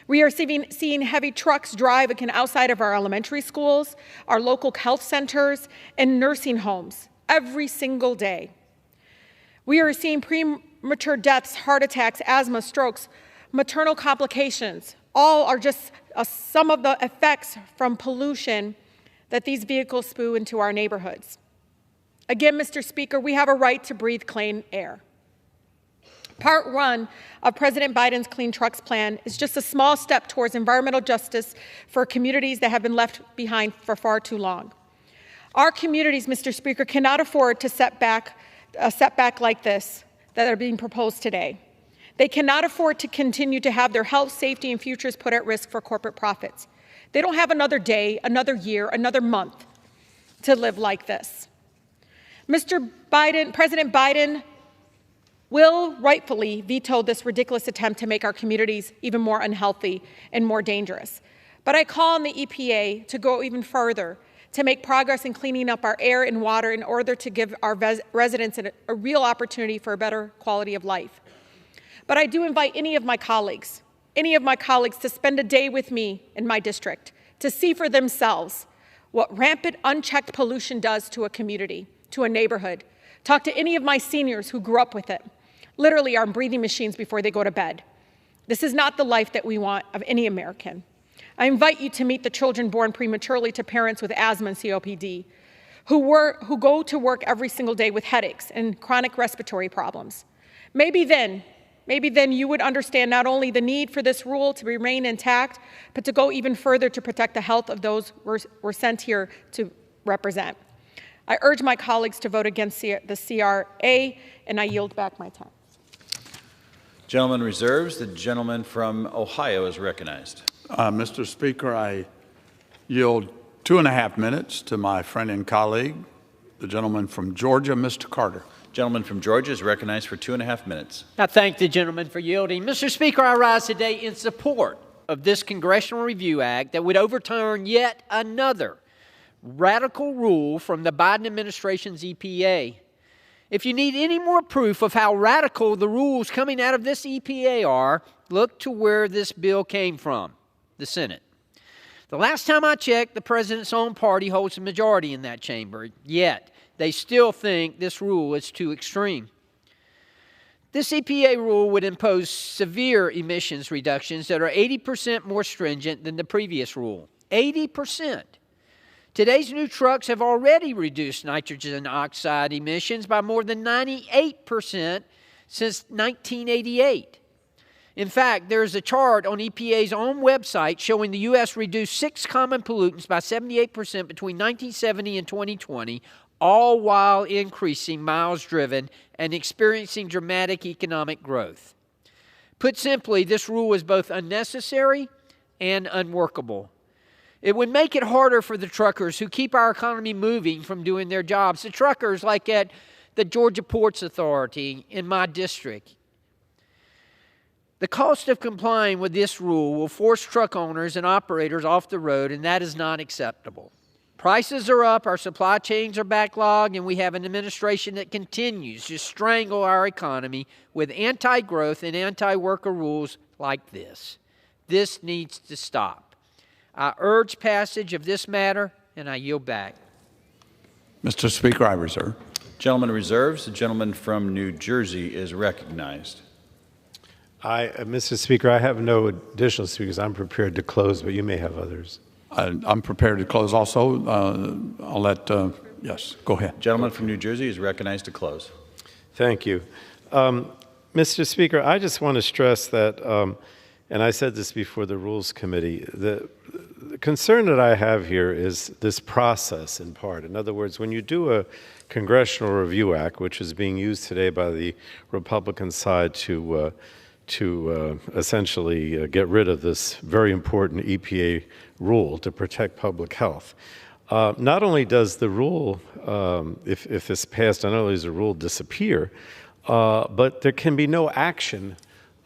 We are seeing heavy trucks drive again outside of our elementary schools, our local health centers, and nursing homes every single day. We are seeing premature deaths, heart attacks, asthma, strokes, maternal complications. All are just some of the effects from pollution that these vehicles spew into our neighborhoods. Again, Mr. Speaker, we have a right to breathe clean air. Part 1 of President Biden's Clean Trucks plan is just a small step towards environmental justice for communities that have been left behind for far too long. Our communities, Mr. Speaker, cannot afford to a setback like this that are being proposed today. They cannot afford to continue to have their health, safety, and futures put at risk for corporate profits. They don't have another day, another year, another month to live like this. President Biden will rightfully veto this ridiculous attempt to make our communities even more unhealthy and more dangerous. But I call on the EPA to go even further, to make progress in cleaning up our air and water in order to give our residents a real opportunity for a better quality of life. But I do invite any of my colleagues to spend a day with me in my district to see for themselves what rampant, unchecked pollution does to a community, to a neighborhood. Talk to any of my seniors who grew up with it, literally on breathing machines before they go to bed. This is not the life that we want of any American. I invite you to meet the children born prematurely to parents with asthma and COPD, who go to work every single day with headaches and chronic respiratory problems. Maybe then you would understand not only the need for this rule to remain intact, but to go even further to protect the health of those we're sent here to represent. I urge my colleagues to vote against the CRA, and I yield back my time. Gentleman reserves. The gentleman from Ohio is recognized. Mr. Speaker, I yield 2.5 minutes to my friend and colleague, the gentleman from Georgia, Mr. Carter. Gentleman from Georgia is recognized for 2.5 minutes. I thank the gentleman for yielding. Mr. Speaker, I rise today in support of this Congressional Review Act that would overturn yet another radical rule from the Biden administration's EPA. If you need any more proof of how radical the rules coming out of this EPA are, look to where this bill came from, the Senate. The last time I checked, the president's own party holds a majority in that chamber, yet they still think this rule is too extreme. This EPA rule would impose severe emissions reductions that are 80% more stringent than the previous rule. 80%. Today's new trucks have already reduced nitrogen oxide emissions by more than 98% since 1988. In fact, there is a chart on EPA's own website showing the U.S. reduced 6 common pollutants by 78% between 1970 and 2020, all while increasing miles driven and experiencing dramatic economic growth. Put simply, this rule is both unnecessary and unworkable. It would make it harder for the truckers who keep our economy moving from doing their jobs. The truckers like at the Georgia Ports Authority in my district. The cost of complying with this rule will force truck owners and operators off the road, and that is not acceptable. Prices are up, our supply chains are backlogged, and we have an administration that continues to strangle our economy with anti-growth and anti-worker rules like this. This needs to stop. I urge passage of this matter, and I yield back. Mr. Speaker, I reserve. Gentleman reserves. The gentleman from New Jersey is recognized. Mr. Speaker, I have no additional speakers. I'm prepared to close, but you may have others. I'm prepared to close also. I'll let, yes, go ahead. Gentleman from New Jersey is recognized to close. Thank you. Mr. Speaker, I just want to stress that, and I said this before the Rules Committee, the concern that I have here is this process in part. In other words, when you do a Congressional Review Act, which is being used today by the Republican side to essentially get rid of this very important EPA rule to protect public health, Not only does the rule, if this passed, not only does the rule disappear, but there can be no action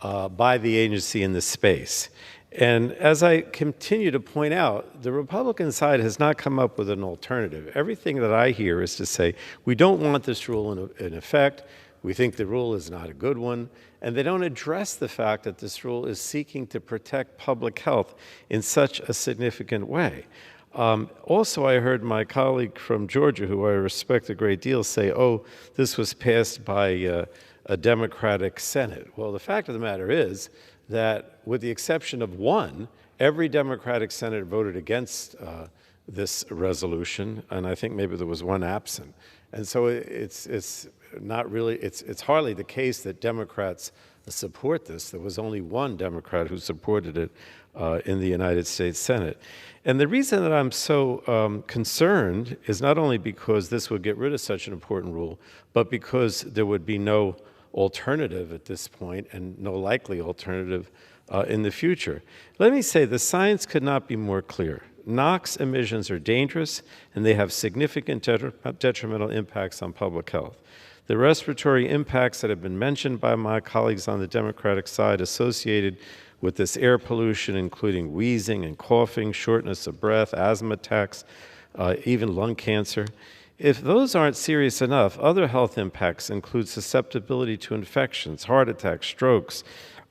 by the agency in this space. And as I continue to point out, the Republican side has not come up with an alternative. Everything that I hear is to say, we don't want this rule in effect. We think the rule is not a good one. And they don't address the fact that this rule is seeking to protect public health in such a significant way. Also, I heard my colleague from Georgia, who I respect a great deal, say, oh, this was passed by a Democratic Senate. Well, the fact of the matter is that with the exception of one, every Democratic senator voted against this resolution, and I think maybe there was one absent. And so it's not really, it's hardly the case that Democrats support this. There was only one Democrat who supported it in the United States Senate. And the reason that I'm so concerned is not only because this would get rid of such an important rule, but because there would be no alternative at this point and no likely alternative in the future. Let me say the science could not be more clear. NOx emissions are dangerous and they have significant detrimental impacts on public health. The respiratory impacts that have been mentioned by my colleagues on the Democratic side associated with this air pollution, including wheezing and coughing, shortness of breath, asthma attacks, even lung cancer. If those aren't serious enough, other health impacts include susceptibility to infections, heart attacks, strokes,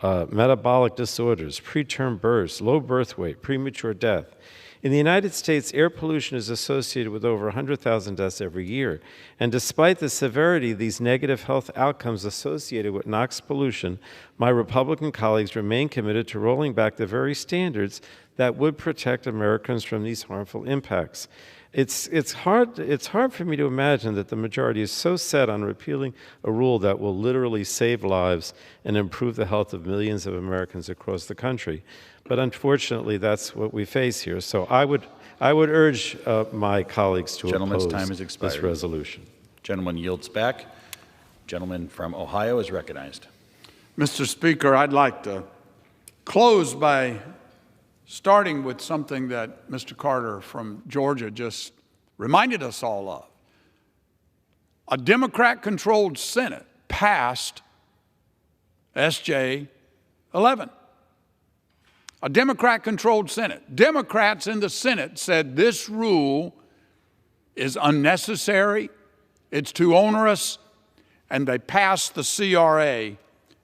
metabolic disorders, preterm births, low birth weight, premature death. In the United States, air pollution is associated with over 100,000 deaths every year. And despite the severity of these negative health outcomes associated with NOx pollution, my Republican colleagues remain committed to rolling back the very standards that would protect Americans from these harmful impacts. It's hard for me to imagine that the majority is so set on repealing a rule that will literally save lives and improve the health of millions of Americans across the country. But unfortunately, that's what we face here. So I would urge my colleagues to oppose time has expired. this resolution. Gentleman yields back. Gentleman from Ohio is recognized. Mr. Speaker, I'd like to close by starting with something that Mr. Carter from Georgia just reminded us all of. A Democrat-controlled Senate passed SJ 11. A Democrat-controlled Senate. Democrats in the Senate said this rule is unnecessary, it's too onerous, and they passed the CRA,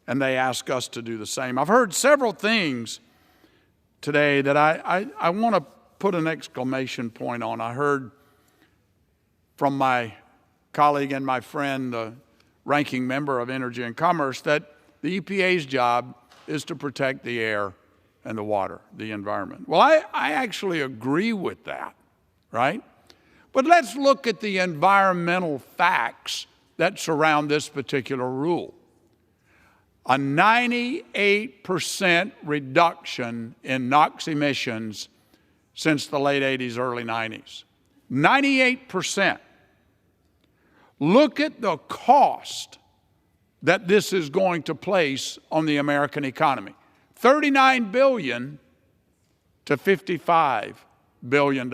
and they ask us to do the same. I've heard several things today that I want to put an exclamation point on. I heard from my colleague and my friend, the ranking member of Energy and Commerce, that the EPA's job is to protect the air and the water, the environment. Well, I actually agree with that, right? But let's look at the environmental facts that surround this particular rule. A 98% reduction in NOx emissions since the late 80s, early 90s. 98%. Look at the cost that this is going to place on the American economy. $39 billion to $55 billion.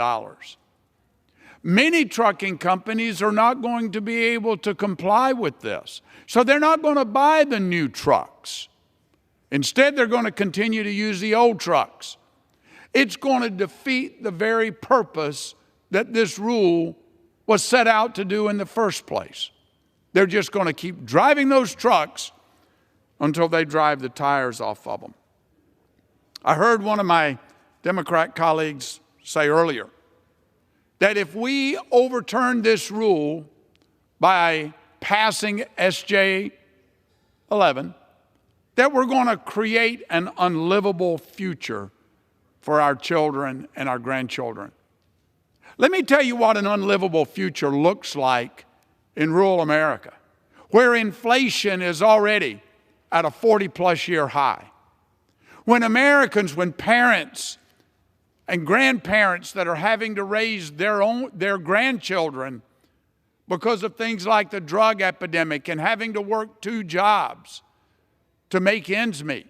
Many trucking companies are not going to be able to comply with this. So they're not going to buy the new trucks. Instead, they're going to continue to use the old trucks. It's going to defeat the very purpose that this rule was set out to do in the first place. They're just going to keep driving those trucks until they drive the tires off of them. I heard one of my Democrat colleagues say earlier that if we overturn this rule by passing SJ 11, that we're going to create an unlivable future for our children and our grandchildren. Let me tell you what an unlivable future looks like in rural America, where inflation is already at a 40-plus year high. When parents and grandparents that are having to raise their grandchildren because of things like the drug epidemic and having to work 2 jobs to make ends meet,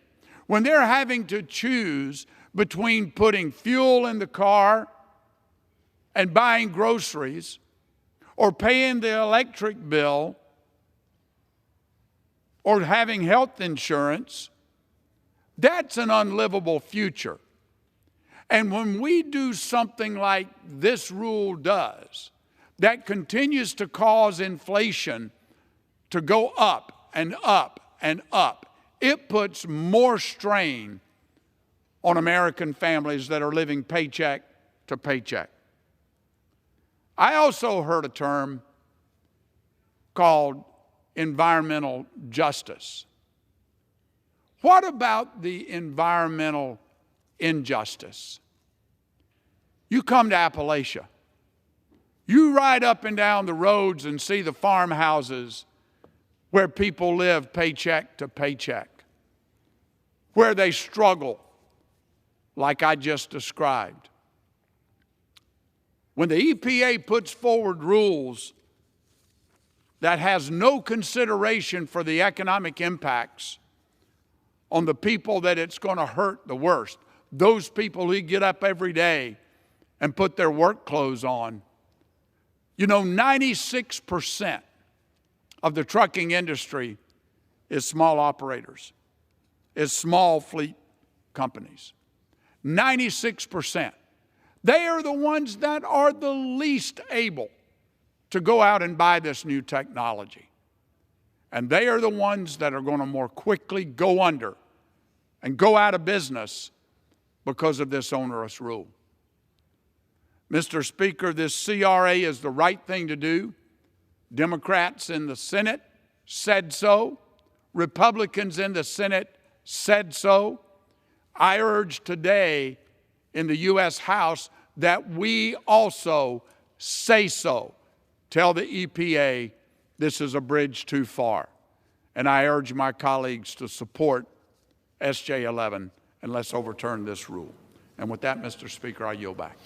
when they're having to choose between putting fuel in the car and buying groceries or paying the electric bill or having health insurance, that's an unlivable future. And when we do something like this rule does, that continues to cause inflation to go up and up and up, it puts more strain on American families that are living paycheck to paycheck. I also heard a term called environmental justice. What about the environmental injustice? You come to Appalachia. You ride up and down the roads and see the farmhouses where people live paycheck to paycheck, where they struggle like I just described. When the EPA puts forward rules that has no consideration for the economic impacts on the people that it's going to hurt the worst, those people who get up every day and put their work clothes on. You know, 96% of the trucking industry is small operators, is small fleet companies. 96%. They are the ones that are the least able to go out and buy this new technology. And they are the ones that are going to more quickly go under and go out of business because of this onerous rule. Mr. Speaker, this CRA is the right thing to do. Democrats in the Senate said so. Republicans in the Senate said so. I urge today in the U.S. House that we also say so. Tell the EPA this is a bridge too far. And I urge my colleagues to support SJ 11 and let's overturn this rule. And with that, Mr. Speaker, I yield back.